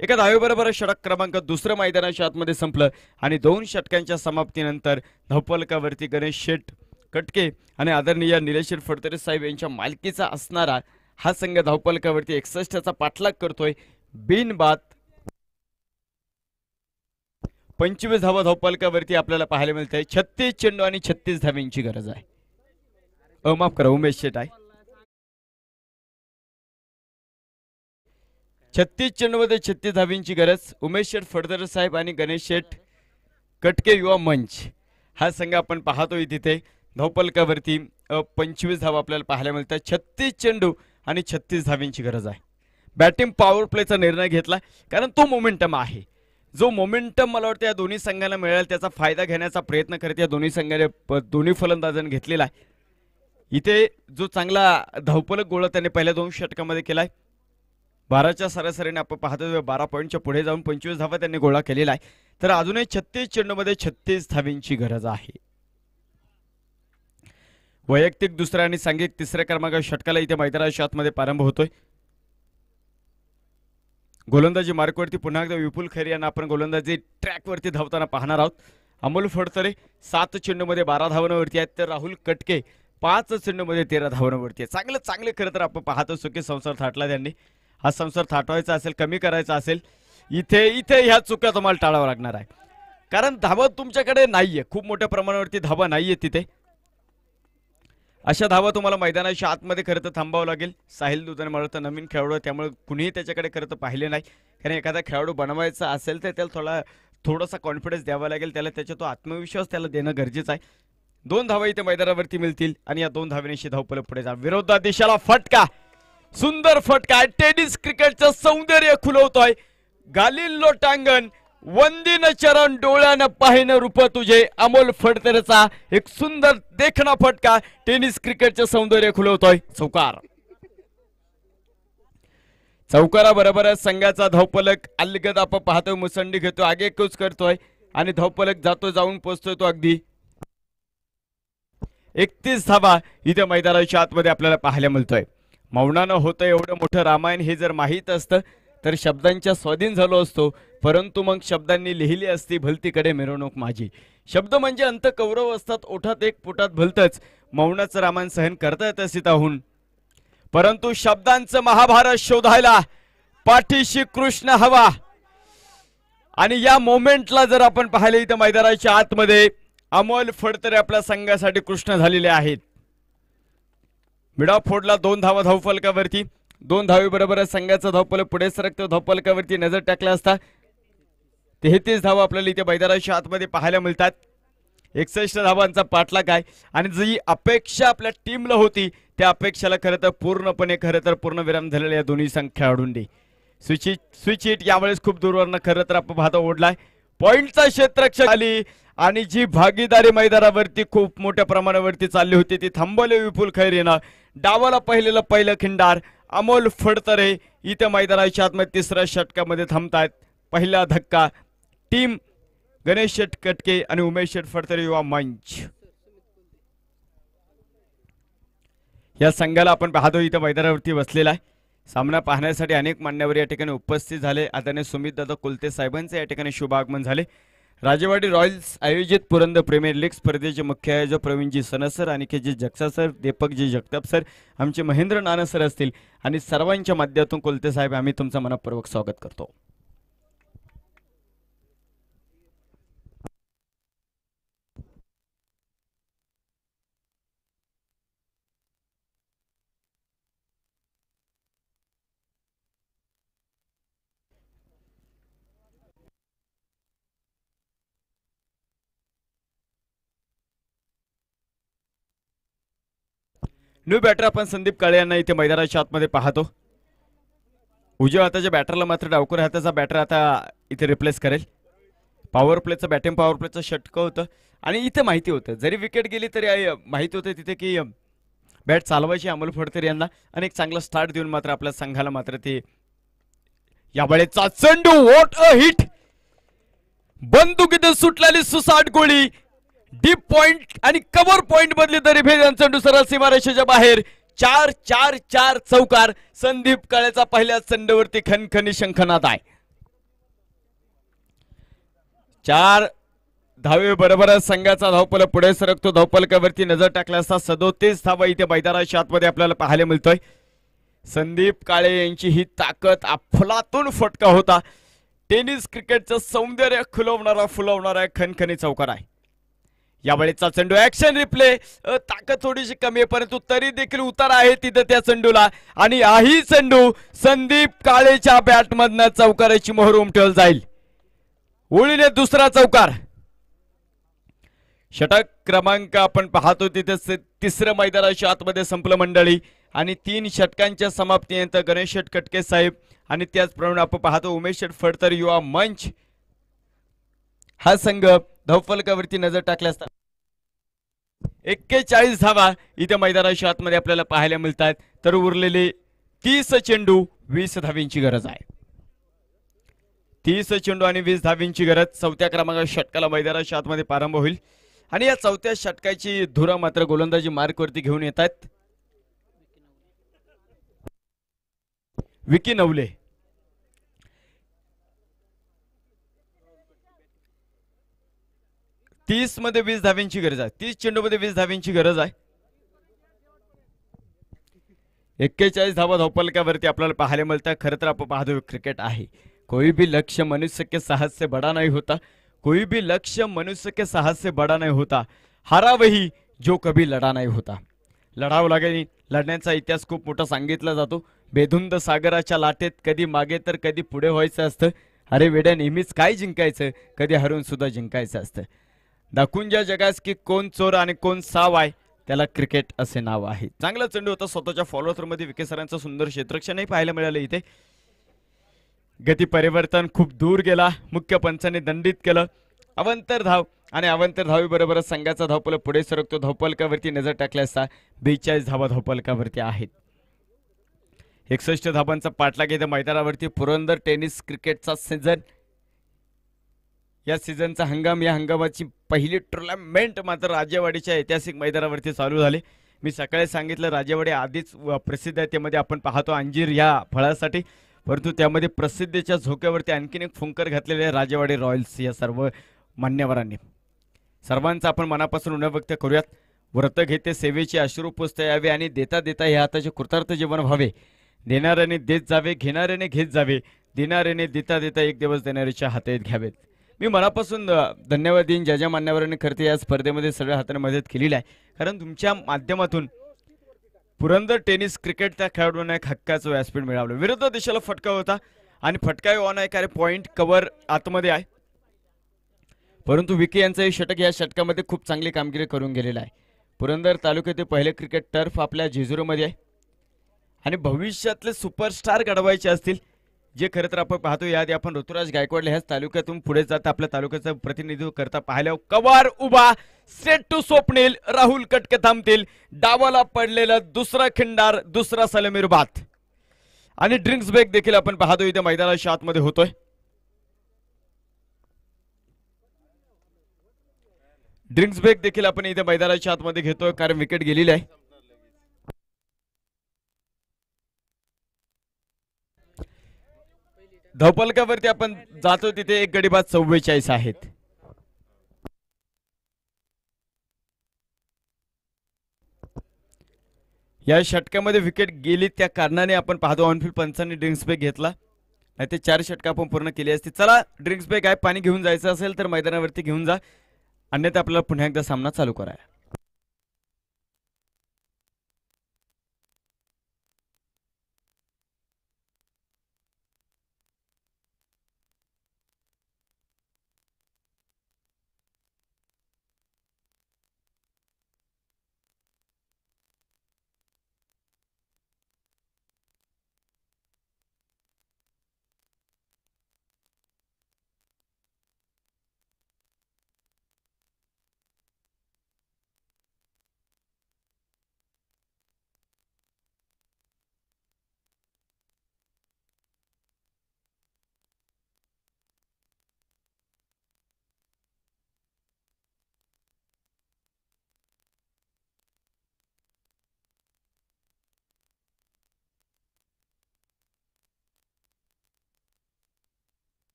एका धावेबरोबर षटक क्रमांक 2 मैदानाच्या आतमध्ये संपलं आणि 2 षटकांच्या समाप्तीनंतर धावफलकावरती गणेश शेठ कटके आणि आदरणीय निलेश फडतरे साहेब यांच्या मालकीचा असणारा हा संघ धावफलकावरती 61चा पाठलाग करतोय. बिनबाद 25 धावा धावफलकावरती आपल्याला पाहायला मिळतंय. 36 चेंडू आणि 36 धाव्यांची गरज आहे. माफ करा, उमेश शेठ आहे. 36 चेंडूमध्ये 36 धाव्यांची गरज. उमेश शेठ फडतरे साहेब आणि गणेश शेठ कटके युवा मंच हा संघ आपण पाहतोय. तिथे धावफलकावरती 25 धावा आपल्याला पाहायला मिळतात. 36 चेंडू आणि 36 धाव्यांची गरज आहे. बॅटिंग पॉवर प्लेचा निर्णय घेतला, कारण तो मोमेंटम आहे. जो मोमेंटम मला वाटतं या दोन्ही संघांना मिळेल त्याचा फायदा घेण्याचा प्रयत्न करत या दोन्ही संघाने दोन्ही फलंदाजांनी घेतलेला आहे. इथे जो चांगला धावपलक गोळ त्यांनी पहिल्या 2 षटकामध्ये केलाय. 12च्या सरासरीने आपण पाहतो 12 पॉईंटच्या पुढे जाऊन 25 धावा त्यांनी गोळा केलेला आहे. तर अजूनही 36 चेंडूमध्ये 36 धावींची गरज आहे. वैयक्तिक दुसऱ्या आणि सांघिक तिसऱ्या क्रमांकाच्या षटकाला इथे मैदानाच्या आतमध्ये प्रारंभ होतोय. गोलंदाजी मार्कवरती पुन्हा एकदा विपुल खैरे यांना आपण गोलंदाजी ट्रॅकवरती धावताना पाहणार आहोत. अमोल फडतरे 7 चेंडूमध्ये 12 धावांवरती आहेत, तर राहुल कटके 5 चेंडूमध्ये 13 धावांवरती आहे. चांगले खरं तर आपण पाहत असतो की संसार थाटला त्यांनी. हा संसार थाटवायचा असेल, कमी करायचा असेल, इथे ह्या चुका तुम्हाला टाळावं लागणार आहे. कारण धावा तुमच्याकडे नाहीये, खूप मोठ्या प्रमाणावरती धावा नाहीये तिथे. अशा धावा तुम्हाला मैदानाच्या आतमध्ये खरं तर थांबावं लागेल. साहिल दुधाने मला तर नवीन खेळाडू आहे, त्यामुळे कुणीही त्याच्याकडे खरं तर पाहिले नाही. कारण एखादा खेळाडू बनवायचा असेल तर त्याला थोडासा कॉन्फिडन्स द्यावा लागेल, त्याला त्याचा तो आत्मविश्वास त्याला देणं गरजेचं आहे. 2 धावा इथे मैदानावरती मिळतील आणि या 2 धावेनिशी धावपळ पुढे जा. विरोधात दिशेला फटका, सुंदर फटका, टेनिस क्रिकेटचं सौंदर्य खुलवतोय. गालिल लोटांगण वंदिन चरण डोळ्यानं पाहिनं रूप तुझे. अमोल फडतरेचा एक सुंदर देखणा फटका टेनिस क्रिकेटचं सौंदर्य खुलवतोय. चौकारा संघाचा धावपलक अलगद आपण पाहतोय. मुसंडी घेतो, आगेकूच करतोय आणि धावपलक जाऊन पोहोचतोय तो अगदी 31 धावा इथे मैदानाच्या आतमध्ये आपल्याला पाहायला मिळतोय. मौनानं होतं एवढं मोठं रामायण हे जर माहीत असतं तर शब्दांच्या स्वाधीन झालो असतो, परंतु मग शब्दांनी लिहिली असती भलतीकडे मिरवणूक माझी. शब्द म्हणजे अंत कौरव असतात, ओठात एक पोटात भलतच. मौनाचं रामायण सहन करता येतं सीताहून, परंतु शब्दांचं महाभारत शोधायला पाठीशी कृष्ण हवा. आणि या मोमेंटला जर आपण पाहिले तर मैदानाच्या आतमध्ये अमोल फडतरे आपल्या संघासाठी कृष्ण झालेले आहेत. मिडा फोडला 2 धावा धावफलकावरती. 2 धावेबरोबर संघाचा धावफलक पुढे सरकतो. धावफलकावरती नजर टाकला असता 33 धावा आपल्याला इथे मैदानाच्या आतमध्ये पाहायला मिळतात. 61 धावांचा पाठलाग आहे आणि जी अपेक्षा आपल्या टीमला होती त्या अपेक्षाला खरं तर पूर्णविराम झालेल्या या दोन्ही खेळाडूंनी. स्विच हिट यावेळेस खूप दूरवरनं खरं तर आपण पाहता ओढलाय. पॉइंटचा क्षेत्ररक्षक आली आणि जी भागीदारी मैदानावरती खूप मोठ्या प्रमाणावरती चालली होती ती थांबवली विपुल खैरेनं. डावाला पहिलं खिंडार अमोल फडतरे इथे मैदानाच्या आतमध्ये तिसऱ्या षटकामध्ये थांबतायत. पहिला धक्का टीम गणेश शेट कटके आणि उमेश शेट फडतरे युवा मंच या संघाला आपण पाहतो इथे मैदानावरती बसलेला आहे. सामना पाहण्यासाठी अनेक मान्यवर या ठिकाणी उपस्थित झाले. आदरणीय सुमित दादा कुलते साहेबांचे या ठिकाणी शुभ आगमन झाले. राजेवाडी रॉयल्स आयोजित पुरंदर प्रीमियर लीग स्पर्धेचे मुख्य आयोजक प्रवीणजी सनसर, अनिकेतजी जगसा सर, दीपकजी जगताप सर, आमचे महेंद्र नाना सर असतील आणि सर्वांच्या माध्यमातून कुलते साहेब आम्ही तुमचं मनपूर्वक स्वागत करतो. न्यू बॅटर आपण संदीप काळे यांना इथे मैदानाच्या आतमध्ये पाहतो. उजव्या हाताच्या बॅटरला मात्र डावखुऱ्या हाताचा बॅटर आता इथे रिप्लेस करेल. पॉवर प्लेचं बॅटिंग पॉवर प्लेचं षटकं होतं आणि इथे माहिती होतं जरी विकेट गेली तरी माहिती होतं तिथे की बॅट चालवायची अमोल फडतरे यांना आणि एक चांगला स्टार्ट देऊन मात्र आपल्या संघाला मात्र ते यावेळेचा चेंडू व्हॉट अ हिट. बंदुकीत सुटलेली सुसाट गोळी डीप पॉइंट आणि कव्हर पॉइंट मधली तरी भेद चेंडू सरळ सीमारेषेच्या बाहेर. 4-4-4 चौकार. संदीप काळेचा पहिल्या चेंडूवरती खणखणी शंखनाद आहे. 4 धावे बरोबर संघाचा धावपल पुढे सरकतो. धावपलकावरती नजर टाकला असता 37 धावा इथे मैदानाच्या आतमध्ये आपल्याला पाहायला मिळतोय. संदीप काळे यांची ही ताकद अफलातून फटका होता. टेनिस क्रिकेटचं सौंदर्य फुलवणारा खणखणी चौकार आहे. यावेळेचा चेंडू ऍक्शन रिप्ले. ताकद थोडीशी कमी आहे परंतु तरी देखील उतार आहे तिथे त्या चेंडूला आणि आही चेंडू संदीप काळेच्या बॅटमधनं चौकाराची मोहर उमटवली जाईल. ओळीने दुसरा चौकार. षटक क्रमांक आपण पाहतो तिथे तिसरं मैदानाच्या आतमध्ये संपलं मंडळी आणि 3 षटकांच्या समाप्तीनंतर गणेश शेट कटके साहेब आणि त्याचप्रमाणे आपण पाहतो उमेश शेट फडतरे युवा मंच हा संघ धावफलकावरती नजर टाकली असता 41 धावा इथे मैदानाच्या आतमध्ये आपल्याला पाहायला मिळतात. तर उरलेले 30 चेंडू 20 धावींची गरज आहे. 30 चेंडू आणि 20 धावींची गरज. चौथ्या क्रमांकाच्या षटकाला मैदानाच्या आतमध्ये प्रारंभ होईल आणि या चौथ्या षटकाची धुरा मात्र गोलंदाजी मार्कवरती घेऊन येत आहेत विकी नवले. तीस मध्ये 20 धाव्यांची गरज आहे. 30 चेंडू मध्ये 20 धाव्यांची गरज आहे. 41 धावा धावफलकावरती आपल्याला पाहायला मिळतात. खरं तर आपण पाहतो क्रिकेट आहे, कोई भी लक्ष्य मनुष्य के साहस से बड़ा नहीं होता. कोई भी लक्ष्य मनुष्य के साहस से बड़ा नहीं होता. हारा वही जो कभी लढा नाही होता. लढावं लागेल. लढण्याचा इतिहास खूप मोठा सांगितला जातो. बेधुंद सागराच्या लाटेत कधी मागे तर कधी पुढे व्हायचं असतं. अरे वेड्या, नेहमीच काय जिंकायचं, कधी हरून सुद्धा जिंकायचं असतं. दाखवून ज्या जगास की कोण चोर आणि कोण साव आहे, त्याला क्रिकेट असे नाव आहे. चांगला चेंडू होता. स्वतःच्या फॉलो थ्रू मध्ये विके सरांचं सुंदर क्षेत्रक्षणही पाहायला मिळालं. इथे गती परिवर्तन खूप दूर गेला. मुख्य पंचाने दंडित केलं. अवंतर धाव आणि अवंतर धावीबरोबरच संघाचा धावफलक पुढे सरकतो. धावफलकावरती नजर टाकली असता 42 धावा धावफलकावरती आहेत. 61 धावांचा पाठलाग येथे मैदानावरती. पुरंदर टेनिस क्रिकेटचा सीझन, या सीझनचा हंगाम, या हंगामाची पहिली टुर्नामेंट मात्र राजेवाडीच्या ऐतिहासिक मैदानावरती चालू झाली. मी सकाळी सांगितलं राजेवाडी आधीच प्रसिद्ध आहे. त्यामध्ये आपण पाहतो अंजीर या फळासाठी, परंतु त्यामध्ये प्रसिद्धीच्या झोक्यावरती आणखीन एक फुंकर घातलेले आहे राजेवाडी रॉयल्स या सर्व मान्यवरांनी. सर्वांचा आपण मनापासून ऋण व्यक्त करूयात. व्रत घेते सेवेची अश्रू पुसता यावे आणि देता देता हे हाताचे कृतार्थ जीवन व्हावे. देणाऱ्याने देत जावे, घेणाऱ्याने घेत जावे, देणाऱ्याने देता देता एक दिवस देणाऱ्याच्या हातात घ्यावेत. मी मनापासून धन्यवाद देईन ज्या ज्या मान्यवरांनी खरं या स्पर्धेमध्ये सगळ्या हाताने मदत केलेली आहे. कारण तुमच्या माध्यमातून पुरंदर टेनिस क्रिकेट त्या खेळाडूंना एक हक्काचं व्यासपीठ मिळालं. विरुद्ध दिशेला फटका होता आणि फटका ऑन आहे, कारण पॉइंट कव्हर आतमध्ये आहे. परंतु विके यांचं हे षटक या षटकामध्ये खूप चांगली कामगिरी करून गेलेलं आहे. पुरंदर तालुक्यातील पहिले क्रिकेट टर्फ आपल्या जेजुरीमध्ये आहे आणि भविष्यातले सुपरस्टार घडवायचे असतील, जे खरं तर आपण पाहतो याआधी आपण ऋतुराज गायकवाड ह्याच तालुक्यातून पुढे जात आपल्या तालुक्याचं प्रतिनिधित्व करता पाहिलं. कवार उभा, सेट टू स्वप्नील, राहुल कटके थांबतील. डावाला पडलेला दुसरा खिंडार, दुसरा सलामीर बात आणि ड्रिंक्स ब्रेक देखील आपण पाहतो इथे मैदानाच्या आतमध्ये होतोय. ड्रिंक्स ब्रेक देखील आपण इथे मैदानाच्या आतमध्ये घेतोय, कारण विकेट गेलेली आहे. धावफलकावरती आपण जातो तिथे एक गडी बाद 44 आहेत. या षटकामध्ये विकेट गेली त्या कारणाने आपण पाहतो ऑनफिल्ड पंचांनी ड्रिंक्स ब्रेक घेतला, नाही ते 4 षटक आपण पूर्ण केली असती. चला ड्रिंक्स ब्रेक आहे, पाणी घेऊन जायचं असेल तर मैदानावरती घेऊन जा, अन्यथा आपल्याला पुन्हा एकदा सामना चालू करायला.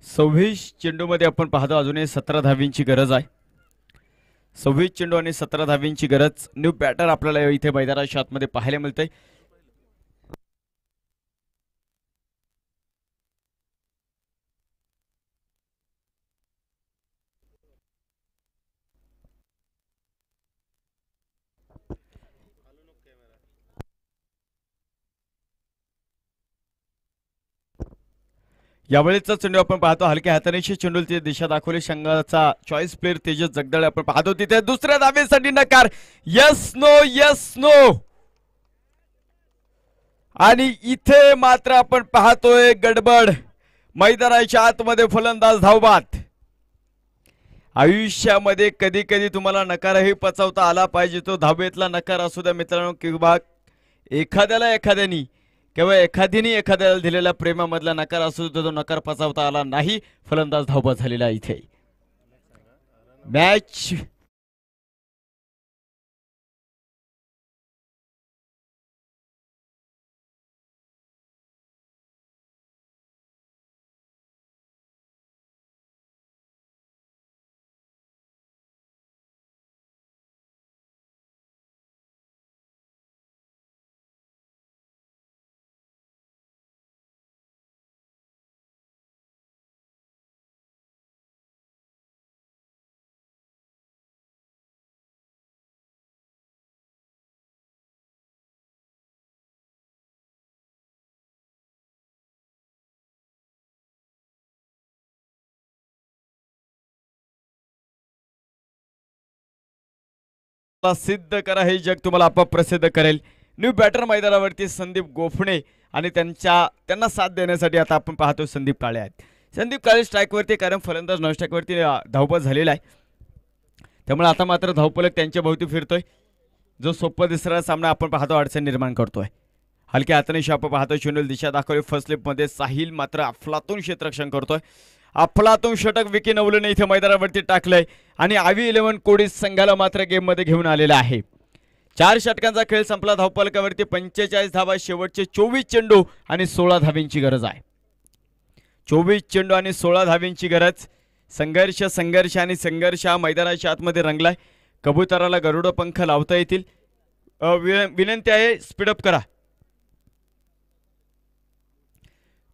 सव्वीस चेंडूमध्ये आपण पाहतो अजूनही 17 धावींची गरज आहे. 26 चेंडू आणि 17 धावींची गरज. न्यू बॅटर आपल्याला इथे मैदानाच्या आतमध्ये पाहायला मिळतंय. यावेळेचा चेंडू आपण पाहतो हलक्या हाताने चेंडूची दिशा दाखवली. संघाचा चॉईस प्लेअर तेजस जगदाळे आपण पाहतो तिथे दुसऱ्या धावेसाठी नकार. Yes no yes no. आणि इथे मात्र आपण पाहतोय गडबड. मैदानाच्या आतमध्ये फलंदाज धावबाद. आयुष्यामध्ये कधी कधी तुम्हाला नकारही पचवता आला पाहिजे. तो धावेतला नकार असू द्या मित्रांनो किंवा एखाद्यानी किंवा एखाद्याने एखाद्याला दिलेल्या प्रेमामधला नकार असू द्या, तो नकार पचवता आला नाही. फलंदाज धावबाद झालेला इथे. मॅच सिद्ध करा हे जग तुम्हाला आपोआप प्रसिद्ध करेल. न्यू बॅटर मैदानावरती संदीप गोफणे आणि त्यांना साथ देण्यासाठी आता आपण पाहतो संदीप काळे आहेत. संदीप काळे स्ट्राईकवरती कारण फलंदाज नॉन स्ट्राईकवरती धावबाद झालेला आहे. त्यामुळे आता मात्र धावपलक त्यांच्या भोवती फिरतोय. जो सोपा दिसणारा सामना आपण पाहतो अडचण निर्माण करतोय. हलक्या हाताने आपण पाहतो चेंडूला दिशा दाखवली. फर्स्ट स्लिपमध्ये साहिल मात्र अफलातून क्षेत्ररक्षण करतोय. अफलातून षटक विकी नवलेने इथे मैदानावरती टाकलंय आणि आवी 11 कोडीज संघाला मात्र गेम मध्ये घेऊन आलेला आहे. 4 षटकांचा खेळ संपला. धावपलकावरती 45 धावा. शेवटचे 24 चेंडू आणि 16 धावींची गरज आहे. 24 चेंडू आणि 16 धावींची गरज. संघर्ष आणि संघर्ष हा मैदानाच्या आतमध्ये रंगलाय. कबुतराला गरुड पंख लावता येतील. विनंती आहे स्पीडअप करा.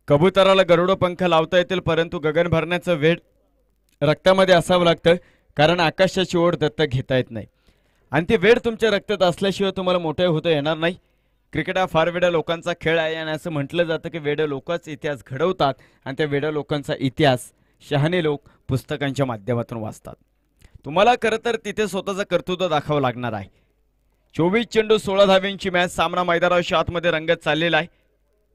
कबुतराला गरुड पंख लावता येतील परंतु गगन भरण्याचं वेळ रक्तामध्ये असावं लागतं कारण आकाशाची ओढ दत्तक घेता येत नाही आणि ती वेळ तुमच्या रक्तात असल्याशिवाय तुम्हाला मोठे होता येणार नाही. क्रिकेट हा फार वेड्या लोकांचा खेळ आहे आणि असं म्हटलं जातं की वेड्या लोकच इतिहास घडवतात आणि त्या वेड्या लोकांचा इतिहास शहाणे लोक पुस्तकांच्या माध्यमातून वाचतात. तुम्हाला खरं तर तिथे स्वतःचं कर्तृत्व दाखवावं लागणार आहे. 24 चेंडू 16 धाव्यांची मॅच. सामना मैदानाच्या आतमध्ये रंगत चाललेला आहे.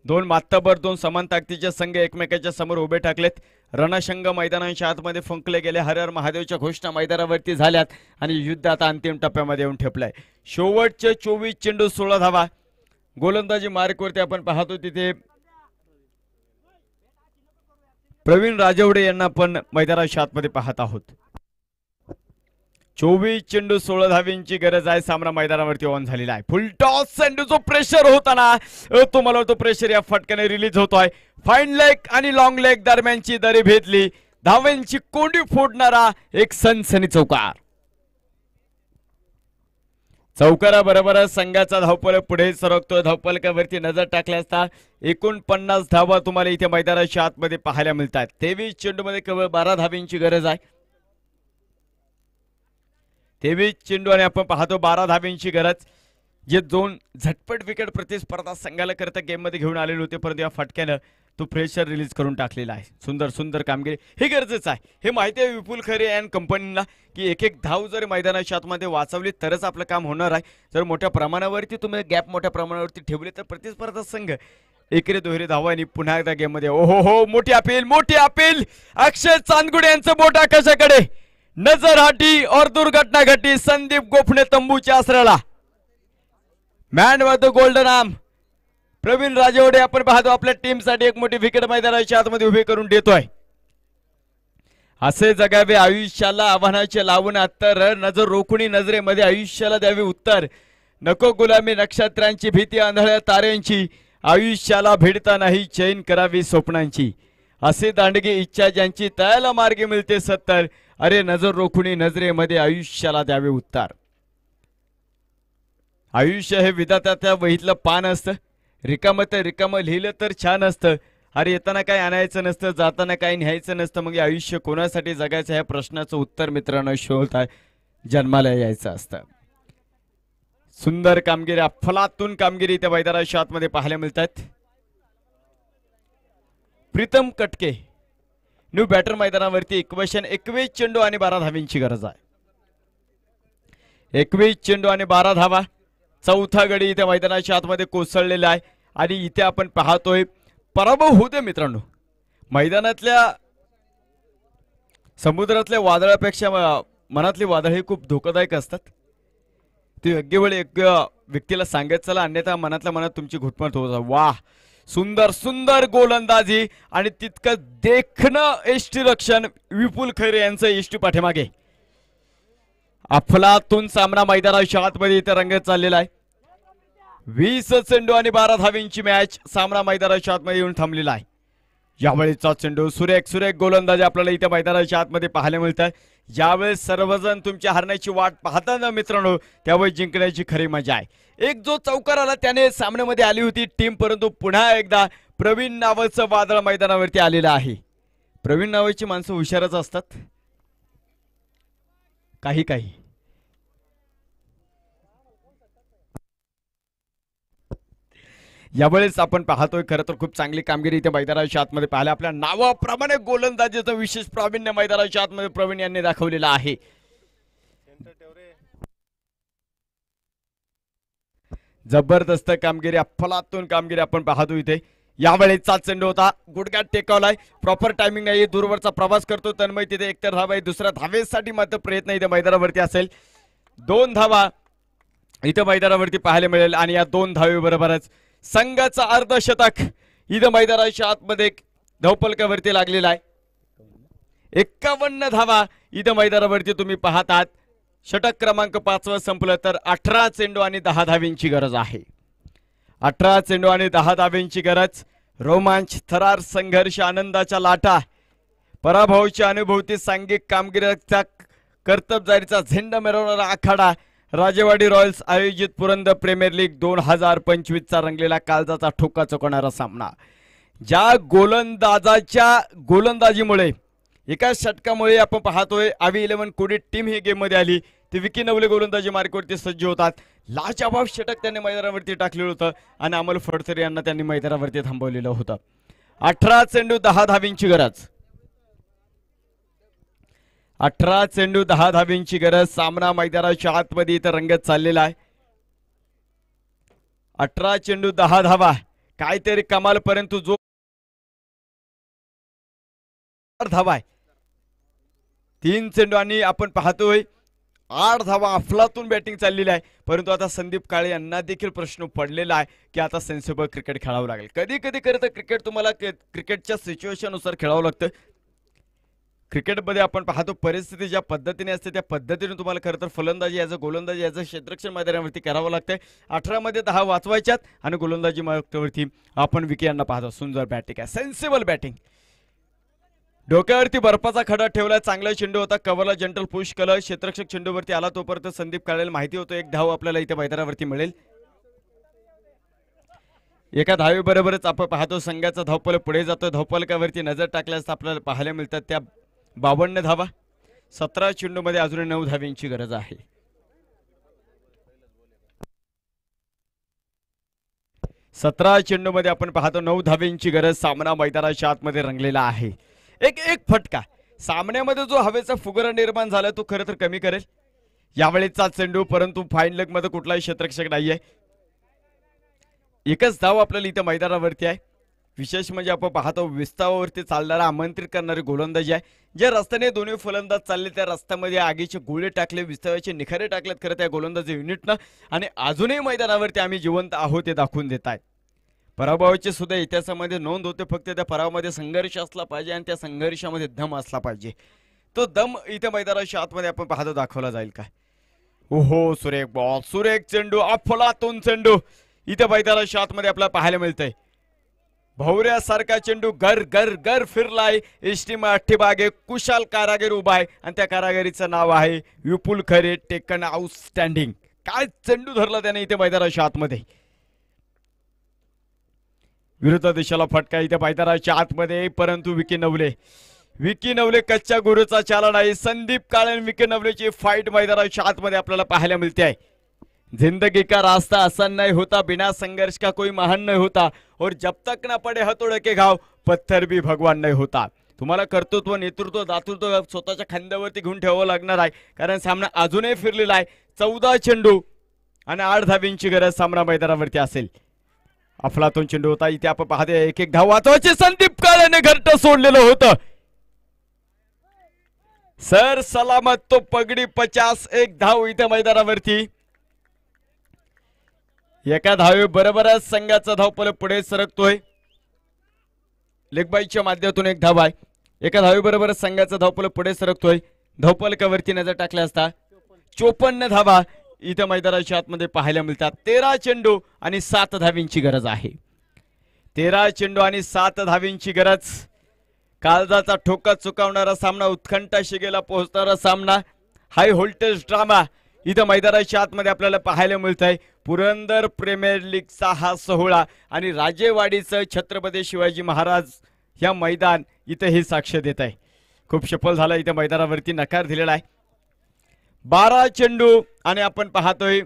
2 मात्ताबर 2 समान ताकदीचे संघ एकमेकाच्या समोर उभे टाकलेत. रणशंग मैदानाच्या आतमध्ये फुंकले गेले. हर हर महादेवच्या घोषणा मैदानावरती झाल्यात आणि युद्ध आता अंतिम टप्प्यामध्ये येऊन ठेपलंय. शेवटचे 24 चेंडू 16 धावा. गोलंदाजी मार्कवरती आपण पाहतो तिथे प्रवीण राजवडे यांना आपण मैदानाच्या आतमध्ये पाहत आहोत. 24 चेंडू 16 धावींची गरज आहे. सामना मैदानावरती ऑन झालेला आहे. फुल टॉस चेंडू जो प्रेशर होता ना तुम्हाला तो प्रेशर या फटक्याने रिलीज होतोय. फाईन लेग आणि लॉंग लेग दरम्यानची दरी भेदली. धावांची कोंडी फोडणारा एक सनसनी चौकार. चौकाराबरोबरच संघाचा धावपलक पुढे सरकतोय. धावपलकावरती नजर टाकल्या असता 49 धावा तुम्हाला इथे मैदानाच्या आतमध्ये पाहायला मिळतात. 23 चेंडूमध्ये केवळ 12 धावींची गरज आहे. 23 चेंडू आणि आपण पाहतो 12 धावींची गरज. जे 2 झटपट विकेट प्रतिस्पर्धा संघाला करता गेम मध्ये घेऊन आलेले होते परंतु या फटक्यानं तो प्रेशर रिलीज करून टाकलेला आहे. सुंदर कामगिरी. हे गरजेचं आहे. हे माहिती आहे विपुल खरे अँड कंपनीला की एक धाव जर मैदानाच्या आतमध्ये वाचवली तरच आपलं काम होणार आहे. जर मोठ्या प्रमाणावरती तुम्ही गॅप मोठ्या प्रमाणावरती ठेवले तर प्रतिस्पर्धा संघ एकेरी दोहेरी धावांनी पुन्हा एकदा गेम मध्ये ओहो मोठी अपील. अक्षय चांदगुडे यांचं बोट आकाशाकडे. नजर हटी और दुर्घटना घटी. संदीप गोफणे तंबूच्या आसऱ्याला. मॅन वर the golden arm Pravin Rajwade आपण पाहतो आपल्या टीमसाठी एक मोठी विकेट मैदानाच्या आतमध्ये उभी करून देतोय. असे जगावे आयुष्याला आव्हानाचे लावून अत्तर. नजर रोखुणी नजरेमध्ये आयुष्याला द्यावे उत्तर. नको गुलामी नक्षत्रांची भीती आंधळ्या ताऱ्यांची. आयुष्याला भिडता नाही चैन करावी स्वप्नांची. असे दांडगी इच्छा ज्यांची तयाला मार्गे मिळते सत्तर. अरे नजर रोखुणी नजरेमध्ये आयुष्याला द्यावे उत्तर. आयुष्य हे विधात्याच्या वहीतलं पान असतं. रिकामं लिहिलं तर छान असतं. अरे येताना काय आणायचं नसतं जाताना काय न्यायचं नसतं. मग आयुष्य कोणासाठी जगायचं ह्या प्रश्नाचं उत्तर मित्रांनो शोधता जन्माला यायचं असतं. सुंदर कामगिरी अफलातून कामगिरी त्या मैदानाच्या आतमध्ये पाहायला मिळतात. प्रीतम कटके न्यू बॅटर मैदानावरती इक्वेशन 21 चेंडू आणि 12 धावींची गरज आहे. 21 चेंडू आणि 12 धावा. चौथा गडी इथे मैदानाच्या आतमध्ये कोसळलेला आहे आणि इथे आपण पाहतोय पराभव होते मित्रांनो. मैदानातल्या समुद्रातल्या वादळापेक्षा मनातली वादळ ही खूप धोकादायक असतात. ते योग्य वेळी योग्य व्यक्तीला सांगत चला, अन्यथा मनातल्या मनात तुमची घुटमट होत. वाह, सुंदर सुंदर गोलंदाजी आणि तितकं देखणं एष्टी रक्षण विपुल खैरे यांचं एष्टी पाठीमागे. अफलातून सामना मैदानाच्या आतमध्ये इथे रंगत चाललेला आहे. 20 चेंडू आणि 12 धावींची मॅच सामना मैदानाच्या आतमध्ये येऊन थांबलेला आहे. यावेळीचा चेंडू सुरेख सुरेख गोलंदाजी आपल्याला इथे मैदानाच्या आतमध्ये पाहायला मिळतात. ज्यावेळेस सर्वजण तुमच्या हरण्याची वाट पाहतात ना मित्रांनो, त्यावेळी जिंकण्याची खरी मजा आहे. एक जो चौकार आला त्याने सामन्यामध्ये आली होती टीम, परंतु पुन्हा एकदा प्रवीण नावाचं वादळ मैदानावरती आलेलं आहे. प्रवीण नावाची माणसं हुशारच असतात काही काही. यावेळेस आपण पाहतोय खरं तर खूप चांगली कामगिरी इथे मैदानाच्या आतमध्ये पाहिली. आपल्या नावाप्रमाणे गोलंदाजीचं विशेष प्रावीण्य मैदानाच्या आतमध्ये प्रवीण यांनी दाखवलेलं आहे. जबरदस्त कामगिरी, अफलातून कामगिरी आपण पाहतो इथे. यावेळेचा चेंडू होता, गुडघ्यात टेकवलाय, प्रॉपर टायमिंग नाही, दूरवरचा प्रवास करतो तन्मय. तिथे एकतर धावा आहे, दुसऱ्या धावेसाठी मात्र प्रयत्न इथे मैदानावरती असेल. 2 धावा इथे मैदानावरती पाहायला मिळेल आणि या 2 धावेबरोबरच संघाचा अर्धशतक इथं मैदानाच्या आतमध्ये धावपलकावरती लागलेला आहे. 51 धावा इथं मैदानावरती तुम्ही पाहतात. षटक क्रमांक 5 संपलं तर 18 चेंडू आणि 10 धावींची गरज आहे. 18 चेंडू आणि 10 धावींची गरज. रोमांच, थरार, संघर्ष, आनंदाच्या लाटा, पराभवाच्या अनुभूती, सांघिक कामगिरीचा कर्तबजारीचा झेंडा मिरवणारा आखाडा. राजेवाडी रॉयल्स आयोजित पुरंदर प्रीमियर लीग 2025 चा रंगलेला काळजाचा ठोका चुकवणारा सामना. ज्या गोलंदाजाच्या गोलंदाजीमुळे एका षटकामुळे आपण पाहतोय आवी 11 कोडी टीम ही गेम मध्ये आली. ते विकी नवले गोलंदाजी मार्कवरती सज्ज होतात. लाजवाब षटक त्यांनी मैदानावरती टाकलेलं होतं आणि अमोल फडतरे यांना त्यांनी मैदानावरती थांबवलेलं होतं. 18 चेंडू 10 धावींची गरज. 18 चेंडू 10 धावींची गरज. सामना मैदानाच्या आतमध्ये इथं रंगत चाललेला आहे. 18 चेंडू 10 धावा, काहीतरी कमाल. परंतु जो धावा आहे 3 चेंडू आणि आपण पाहतोय 8 धावा. अफलातून बॅटिंग चाललेली आहे. परंतु आता संदीप काळे यांना देखील प्रश्न पडलेला आहे की आता सेन्सिबल क्रिकेट खेळावं लागेल. कधी कधी करत क्रिकेट तुम्हाला क्रिकेटच्या सिच्युएशन नुसार खेळावं लागतं. क्रिकेटमध्ये आपण पाहतो परिस्थिती ज्या पद्धतीने असते त्या पद्धतीने तुम्हाला खरं तर फलंदाजी याचं गोलंदाजी याचं क्षेत्ररक्षण मैदानावरती करावं लागतंय. 18 मध्ये 10 वाचवायच्यात आणि गोलंदाजी मार्गावरती आपण विकी यांना पाहतो. सुंदर बॅटिंग आहे, सेन्सिबल बॅटिंग. डोक्यावरती बर्फाचा खडा ठेवला, चांगला चेंडू होता, कव्हरला जंटल पुश केलं, क्षेत्ररक्षक चेंडूवरती आला. तोपर्यंत संदीप काळेला माहिती होतं एक धाव आपल्याला इथे मैदानावरती मिळेल. एका धावेबरोबरच आपण पाहतो संघाचा धावपल पुढे जातो. धावपलकावरती नजर टाकल्यास आपल्याला पाहायला मिळतात त्या 52 धावा. 17 चेंडू मध्ये अजून 9 धावींची गरज आहे. 17 चेंडू मध्ये आपण पाहतो 9 धावींची गरज. सामना मैदानाच्या आतमध्ये रंगलेला आहे. एक फटका सामन्यामध्ये जो हवेचा फुगरा निर्माण झाला तो खरं तर कमी करेल. यावेळेचा चेंडू, परंतु फाईन लेग मध्ये कुठलाही क्षेत्ररक्षक नाहीये. एकच धाव आपल्याला इथं मैदानावरती आहे. विशेष म्हणजे आपण पाहतो विस्तावावरती चालणारा आमंत्रित करणारी गोलंदाजी आहे. ज्या रस्त्याने दोन्ही फलंदाज चालले त्या रस्त्यामध्ये आगीचे गोळे टाकले, विस्तावाचे निखारे टाकलेत खरं त्या गोलंदाजी युनिटनं. आणि अजूनही मैदानावरती आम्ही जिवंत आहोत ते दाखवून देत आहेत. पराभवाची सुद्धा इतिहासामध्ये नोंद होते. फक्त त्या पराभवामध्ये संघर्ष असला पाहिजे आणि त्या संघर्षामध्ये दम असला पाहिजे. तो दम इथे मैदानाच्या आतमध्ये आपण पाहतो दाखवला जाईल का. ओहो, सुरेख बॉल, सुरेख चेंडू, अफलातून चेंडू इथे मैदानाच्या आतमध्ये आपल्याला पाहायला मिळतंय. भवऱ्यासारखा चेंडू गर गर गर फिरलाय. एष्टीमा अठ्ठीबागे कुशाल कारागीर उभा आहे आणि त्या कारागिरीचं नाव आहे विपुल खरे. Taken outstanding. काय चेंडू धरला त्याने इथे मैदानाच्या आतमध्ये. विरुद्ध दिशेला फटका इथे मैदानाच्या आतमध्ये. परंतु विकी नवले कच्च्या गुरुचा चालन आहे. संदीप काळे विकी नवलेची फाईट मैदानाच्या आतमध्ये आपल्याला पाहायला मिळते आहे. जिंदगी का रास्ता आसान नहीं होता, बिना संघर्ष का कोई महान नहीं होता, और जब तक ना पडे हथोड़े के घाव पत्थर भी भगवान नहीं होता. तुम्हाला कर्तृत्व, नेतृत्व, दातृत्व स्वतःच्या खांद्यावरती घेऊन ठेवावं लागणार आहे, कारण सामना अजूनही फिरलेला आहे. 14 चेंडू आणि 8 धावींची गरज सामना मैदानावरती असेल. अफलातून चेंडू होता, इथे आपण पाहते एक एक धाव वाचवायची. संदीप काळेने घरट सोडलेलं होतं. सर सलामत तो पगडी 50. एक धाव इथे मैदानावरती. एका धावे बरोबरच संघाचा धावपल पुढे सरकतोय. लेगबाईच्या माध्यमातून एक धाव आहे. एका धावे बरोबरच संघाचा धावपल पुढे सरकतोय. धावपलकावरती नजर टाकल्या असता 54 धावा इथे मैदानाच्या आतमध्ये पाहायला मिळतात. 13 चेंडू आणि 7 धावींची गरज आहे. 13 चेंडू आणि 7 धावींची गरज. काळजाचा ठोका चुकावणारा सामना, उत्कंठा शिगेला पोहोचणारा सामना, हाय व्होल्टेज ड्रामा इथं मैदानाच्या आतमध्ये आपल्याला पाहायला मिळत आहे. पुरंदर प्रीमियर लीगचा हा सोहळा आणि राजेवाडीचं छत्रपती शिवाजी महाराज या मैदान इथं ही साक्ष देत आहे. खूप सफल झाला इथं मैदानावरती नकार दिलेला आहे. 12 चेंडू आणि आपण पाहतोय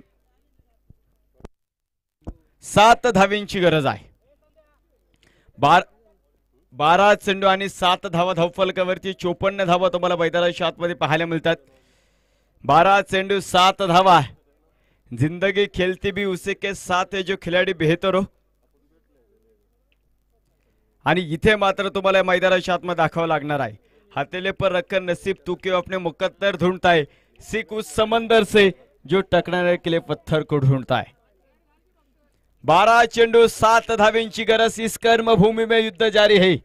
7 धावींची गरज आहे. 12 चेंडू आणि 7 धावा धावफलकावरती. 54 धावा तुम्हाला मैदानाच्या आतमध्ये पाहायला मिळतात. 12 चेंडू 7 धावा. जिंदगी खेलती भी उसी के साथ है जो खिलाडी बेहतर हो. आणि इथे मात्र तुम्हाला मैदानाच्या आतमध्ये दाखवावं लागणार आहे. हथेली पर रखकर नसीब तू क्यों अपने मुकद्दर ढूंढता है, सीख उस समंदर से जो टकराने के लिए पत्थर को ढूंढता है. 12 चेंडू 7 धावेंची गरज. इस कर्मभूमी में युद्ध जारी है.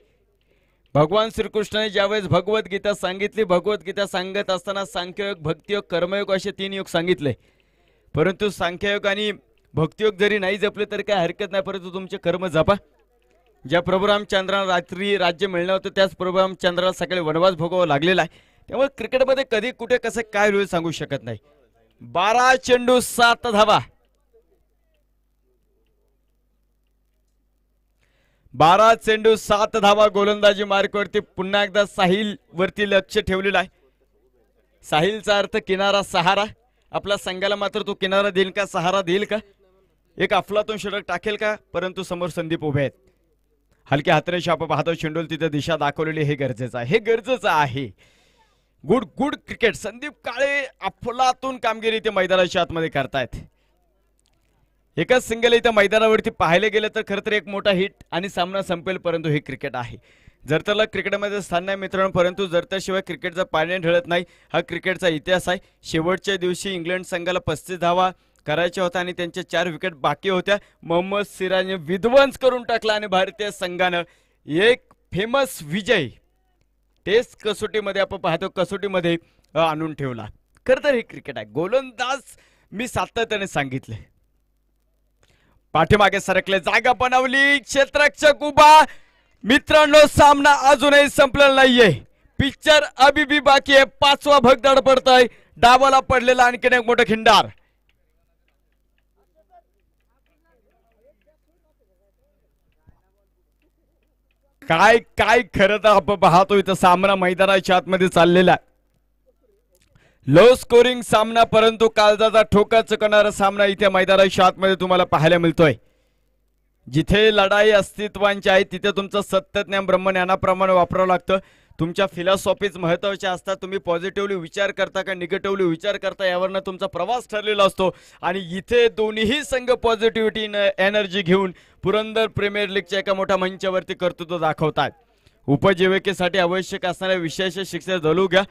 भगवान श्रीकृष्णाने ज्यावेळेस भगवत गीता सांगितली, भगवत गीता सांगत असताना सांख्ययोग, भक्तियोग, कर्मयोग असे 3 योग सांगितले. परंतु सांख्ययोग आणि भक्तियोग जरी नाही जपले तरी काय हरकत नाही, परंतु तुमचे कर्म जपा. ज्या प्रभू रामचंद्राला रात्री राज्य मिळणार होतं त्याच प्रभू रामचंद्राला सकाळी वनवास भोगावा लागलेला आहे. त्यामुळे क्रिकेटमध्ये कधी कुठे कसं काय होईल सांगू शकत नाही. 12 चेंडू 7 धावा. 12 चेंडू 7 धावा. गोलंदाजी मार्कवरती पुन्हा एकदा साहिल वरती लक्ष ठेवलेलं आहे. साहिलचा अर्थ किनारा, सहारा. आपल्या संघाला मात्र तो किनारा देईल का, सहारा देईल का, एक अफलातून षटक टाकेल का, परंतु समोर संदीप उभे आहेत. हलक्या हाताने आपण पाहतो चेंडूला तिथे दिशा दाखवलेली. हे गरजेचं आहे, हे गरजेचं आहे. Good good cricket. Sandeep Kale अफलातून कामगिरी ते मैदानाच्या आतमध्ये करतायत. एकच सिंगल इथं मैदानावरती पाहायला गेलं तर खरं तर एक मोठा हिट आणि सामना संपेल, परंतु हे क्रिकेट आहे. जर त्याला क्रिकेटमध्ये स्थान नाही मित्रांनो, परंतु जर त्याशिवाय क्रिकेटचा पाणी ढळत नाही. हा क्रिकेटचा इतिहास आहे. शेवटच्या दिवशी इंग्लंड संघाला 35 धावा करायच्या होत्या आणि त्यांच्या 4 विकेट बाकी होत्या. मोहम्मद सिराजने विध्वंस करून टाकला आणि भारतीय संघानं एक फेमस विजय टेस्ट कसोटीमध्ये आपण पाहतो, कसोटीमध्ये आणून ठेवला. खरं तर हे क्रिकेट आहे. गोलंदाज मी सातत्याने सांगितले, पाठीमागे सरकले, जागा बनवली, क्षेत्ररक्षक उभा. मित्रांनो सामना अजूनही संपलेला नाहीये. पिक्चर अभी भी बाकी आहे. 5वा भगदाड पडतोय. डावाला पडलेला आणखीन एक मोठा खिंडार. काय काय खरं तर आपण पाहतोय तर सामना मैदानाच्या आतमध्ये चाललेला आहे. लो स्कोरिंग सामना, परंतु काळजाचा ठोका चुकणारा सामना इथे मैदानाच्या आतमध्ये तुम्हाला पाहायला मिळतोय. जिथे लढाई अस्तित्वांची आहे तिथे तुमचं सत्यज्ञान ब्रह्मज्ञानाप्रमाणे वापरावं लागतं. तुमच्या फिलॉसॉफीज महत्त्वाच्या असतात. तुम्ही पॉझिटिव्हली विचार करता का निगेटिव्हली विचार करता यावरनं तुमचा प्रवास ठरलेला असतो. आणि इथे दोन्ही संघ पॉझिटिव्हिटी एनर्जी घेऊन पुरंदर प्रीमियर लीगच्या एका मोठ्या मंचावरती कर्तृत्व दाखवतात. उपजीविकेसाठी आवश्यक असणाऱ्या विशेष शिक्षा जळू घ्या.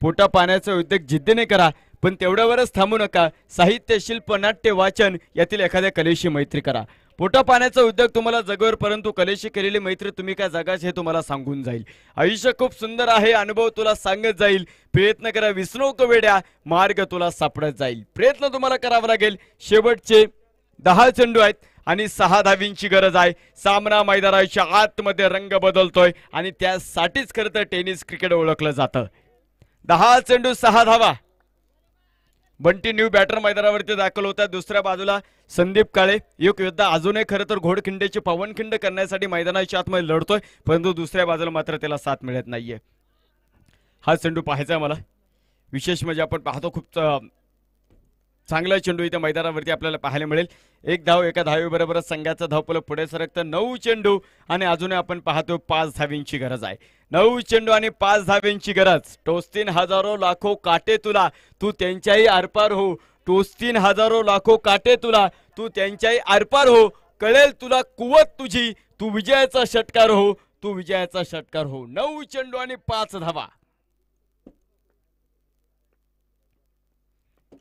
पोटा पाण्याचा उद्योग जिद्दीने करा, पण तेवढ्यावरच थांबू नका. साहित्य, शिल्प, नाट्य, वाचन यातील एखाद्या कलेशी मैत्री करा. पोटा पाण्याचा उद्योग तुम्हाला जगवेल, परंतु कलेशी केलेली मैत्री तुम्ही काय जगाच हे तुम्हाला सांगून जाईल. आयुष्य खूप सुंदर आहे, अनुभव तुला सांगत जाईल. प्रयत्न करा, विसरू नको वेड्या, मार्ग तुला सापडत जाईल. प्रयत्न तुम्हाला करावा लागेल. शेवटचे 10 चेंडू आहेत आणि 6 धावींची गरज आहे. सामना मैदानाच्या आतमध्ये रंग बदलतोय आणि त्यासाठीच खरं तर टेनिस क्रिकेट ओळखलं जातं. 10 चेंडू 6 धावा. बंटी न्यू बॅटर मैदानावरती दाखल होता. दुसऱ्या बाजूला संदीप काळे एक योद्धा अजूनही खरं तर घोडखिंडीची पवनखिंड करण्यासाठी मैदानाच्या आतमध्ये लढतोय, परंतु दुसऱ्या बाजूला मात्र त्याला साथ मिळत नाहीये. हा चेंडू पाहायचा मला. विशेष म्हणजे आपण पाहतो खूप चांगला चेंडू इथे मैदानावरती आपल्याला पाहायला मिळेल. एक धाव एका धावेबरोबरच संघाचा धावफलक पुढे सरकतं. 9 चेंडू आणि अजूनही आपण पाहतो 5 धाव्यांची गरज आहे. 9 चेंडू आणि 5 धाव्यांची गरज. टोस्तीन हजारो लाखो काटे तुला, तू त्यांच्याही आरपार हो. टोस्तीन हजारो लाखो काटे तुला, तू त्यांच्याही आरपार हो. कळेल तुला कुवत तुझी, तू विजयाचा षटकार हो, तू विजयाचा षटकार हो. 9 चेंडू आणि 5 धावा.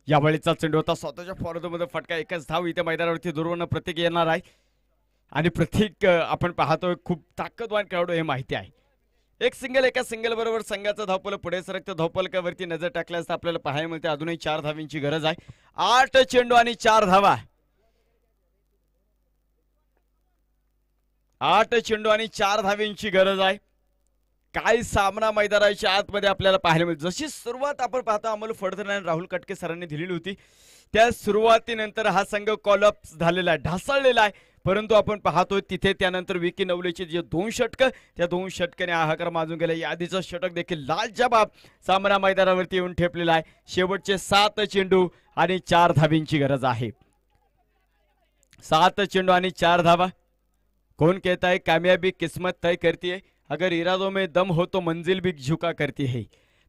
यावेळीचा चेंडू होता स्वतःच्या फॉरवर्डमध्ये फटका. एकच धाव इथे मैदानावरती दुर्वर्ण प्रतीक येणार आहे. आणि प्रतीक आपण पाहतोय खूप ताकदवान खेळाडू हे माहिती आहे. एक सिंगल, एका सिंगल बरोबर संघाचा धावफलक पुढे सरकतं. धावफलकावरती नजर टाकल्यास आपल्याला पाहायला मिळते अजूनही 4 धावांची गरज आहे. 8 चेंडू आणि 4 धावा. 8 चेंडू आणि 4 धावांची गरज आहे. काय सामना मैदानाच्या आतमध्ये आपल्याला पाहायला मिळतो. जशी सुरुवात आपण पाहतो अमोल फडतर आणि राहुल कटके सरांनी दिलेली होती, त्या सुरुवातीनंतर हा संघ कॉलअप्स झालेला आहे, ढासळलेला आहे. परंतु आपण पाहतोय तिथे त्यानंतर विकी नवलेचे जे 2 षटक, त्या 2 षटकाने हाहाकार माजून गेला. यादीचं षटक देखील लाजवाब सामना मैदानावरती येऊन ठेपलेला आहे. शेवटचे 7 चेंडू आणि 4 धावांची गरज आहे. 7 चेंडू आणि 4 धावा. कौन कहता है कामयाबी किस्मत तय करती है, अगर इरादों में दम हो तो मंजिल भी झुका करती है.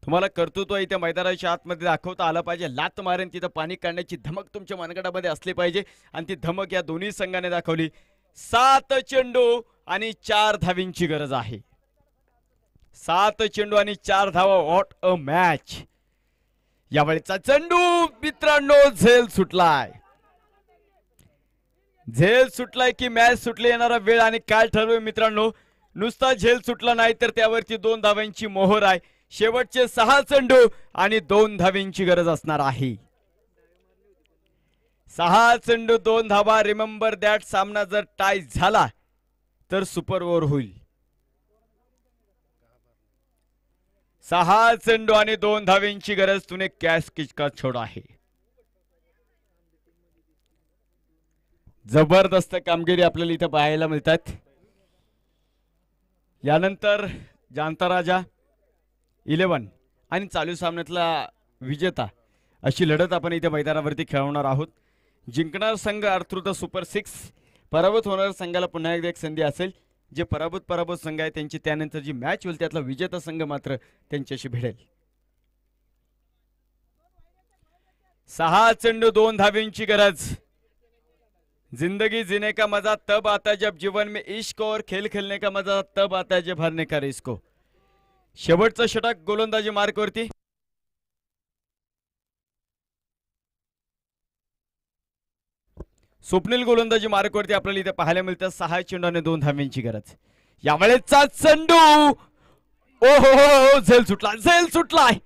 तुम्हाला कर्तृत्व इथे मैदानाच्या आतमध्ये दाखवता आलं पाहिजे. लात मारेन तिथं पाणी काढण्याची धमक तुमच्या मनगटामध्ये असली पाहिजे आणि ती धमक या दोन्ही संघाने दाखवली. 7 चेंडू आणि 4 धावांची गरज आहे. 7 चेंडू आणि 4 धावा. What a match. यावेळीचा चेंडू मित्रांनो झेल सुटलाय. झेल सुटलाय की मॅच सुटली येणारा वेळ आणि काय ठरवूय मित्रांनो. नुसता झेल सुटला नाही तर त्यावरती 2 धावांची मोहर आहे. शेवटचे 6 चेंडू आणि 2 धावांची गरज असणार आहे. 6 चेंडू 2 धावा. Remember that. सामना जर टाय झाला तर सुपर ओव्हर होईल. 6 चेंडू आणि 2 धावांची गरज. तूने कॅश किचका छोडा आहे. जबरदस्त कामगिरी आपल्याला इथे पाहायला मिळतात. यानंतर जानता राजा 11 आणि चालू सामन्यातला विजेता अशी लढत आपण इथे मैदानावरती खेळवणार आहोत. जिंकणार संघ अर्थृत सुपर 6, पराभूत होणाऱ्या संघाला पुन्हा एकदा एक संधी असेल. जे पराभूत संघ आहे त्यांची त्यानंतर जी मॅच होईल त्यातला विजेता संघ मात्र त्यांच्याशी भिडेल. 6 चेंडू 2 धावांची गरज. जिंदगी जीने का मजा तब आता है जब जीवन में इश्क और खेल खेलने का मजा तब आता है जब हारने का रिस्क हो. शेवटचं षटक गोलंदाजी मार्कवरती. स्वप्नील गोलंदाजी मार्कवरती आपल्याला इथे पाहायला मिळतं. 6 चेंडू आणि 2 धावांची गरज. यावेळेचा चेंडू ओ हो झेल सुटला, झेल सुटलाय.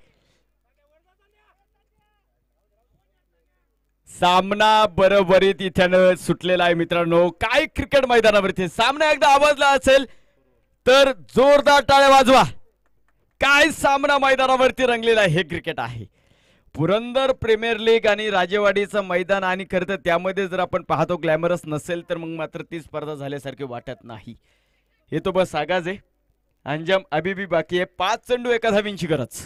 सामना बरोबरीत इथं सुटलेला आहे मित्रांनो. काय क्रिकेट मैदानावरती सामना एकदा आवाजला असेल तर जोरदार टाळ्या वाजवा. काय सामना मैदानावरती रंगलेला आहे. हे क्रिकेट आहे. पुरंदर प्रीमियर लीग आणि राजेवाडीचं मैदान आणि खरं तर त्यामध्ये जर आपण पाहतो ग्लॅमरस नसेल तर मग मात्र ती स्पर्धा झाल्यासारखी वाटत नाही. हे तो बस आगाज आहे. अंजाम अभी भी बाकी आहे. 5 चेंडू 1 धावांची गरज.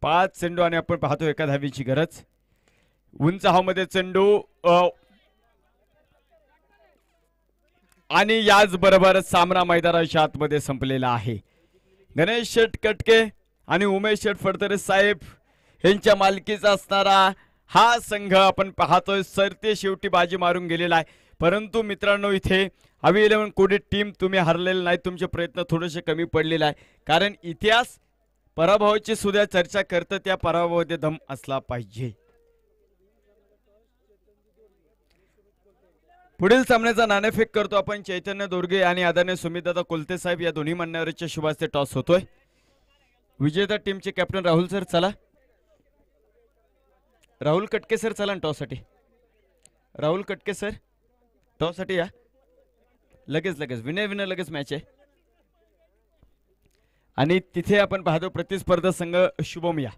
5 चेंडू आणि आपण पाहतो 1 धावांची गरज. उंच हवेमध्ये चेंडू आणि याच बरोबर सामना मैदानाच्या आतमध्ये संपलेला आहे. गणेश शेठ कटके आणि उमेश शेठ फडतरे साहेब यांच्या मालकीचा असणारा हा संघ आपण पाहतोय सरते शेवटी बाजी मारून गेलेला आहे. परंतु मित्रांनो इथे हवी 11 कोडी टीम तुम्ही हरलेले नाही. तुमचे प्रयत्न थोडेसे कमी पडलेले आहे. कारण इतिहास पराभवाची सुद्धा चर्चा करतं. त्या पराभवामध्ये दम असला पाहिजे. पुढील सामन्याचा नाणेफेक करतो आपण. चैतन्य दोरगे आणि आदरणीय सुमितदादा कोलते साहेब या दोन्ही मान्यवरांच्या शुभास्ते टॉस होतोय. विजेता टीमचे कॅप्टन राहुल सर चला. राहुल कटके सर चला टॉस साठी. राहुल कटके सर टॉस साठी या. लगेच विनय लगेच मॅच आहे. आणि तिथे आपण पाहतो प्रतिस्पर्धा संघ शुभम या.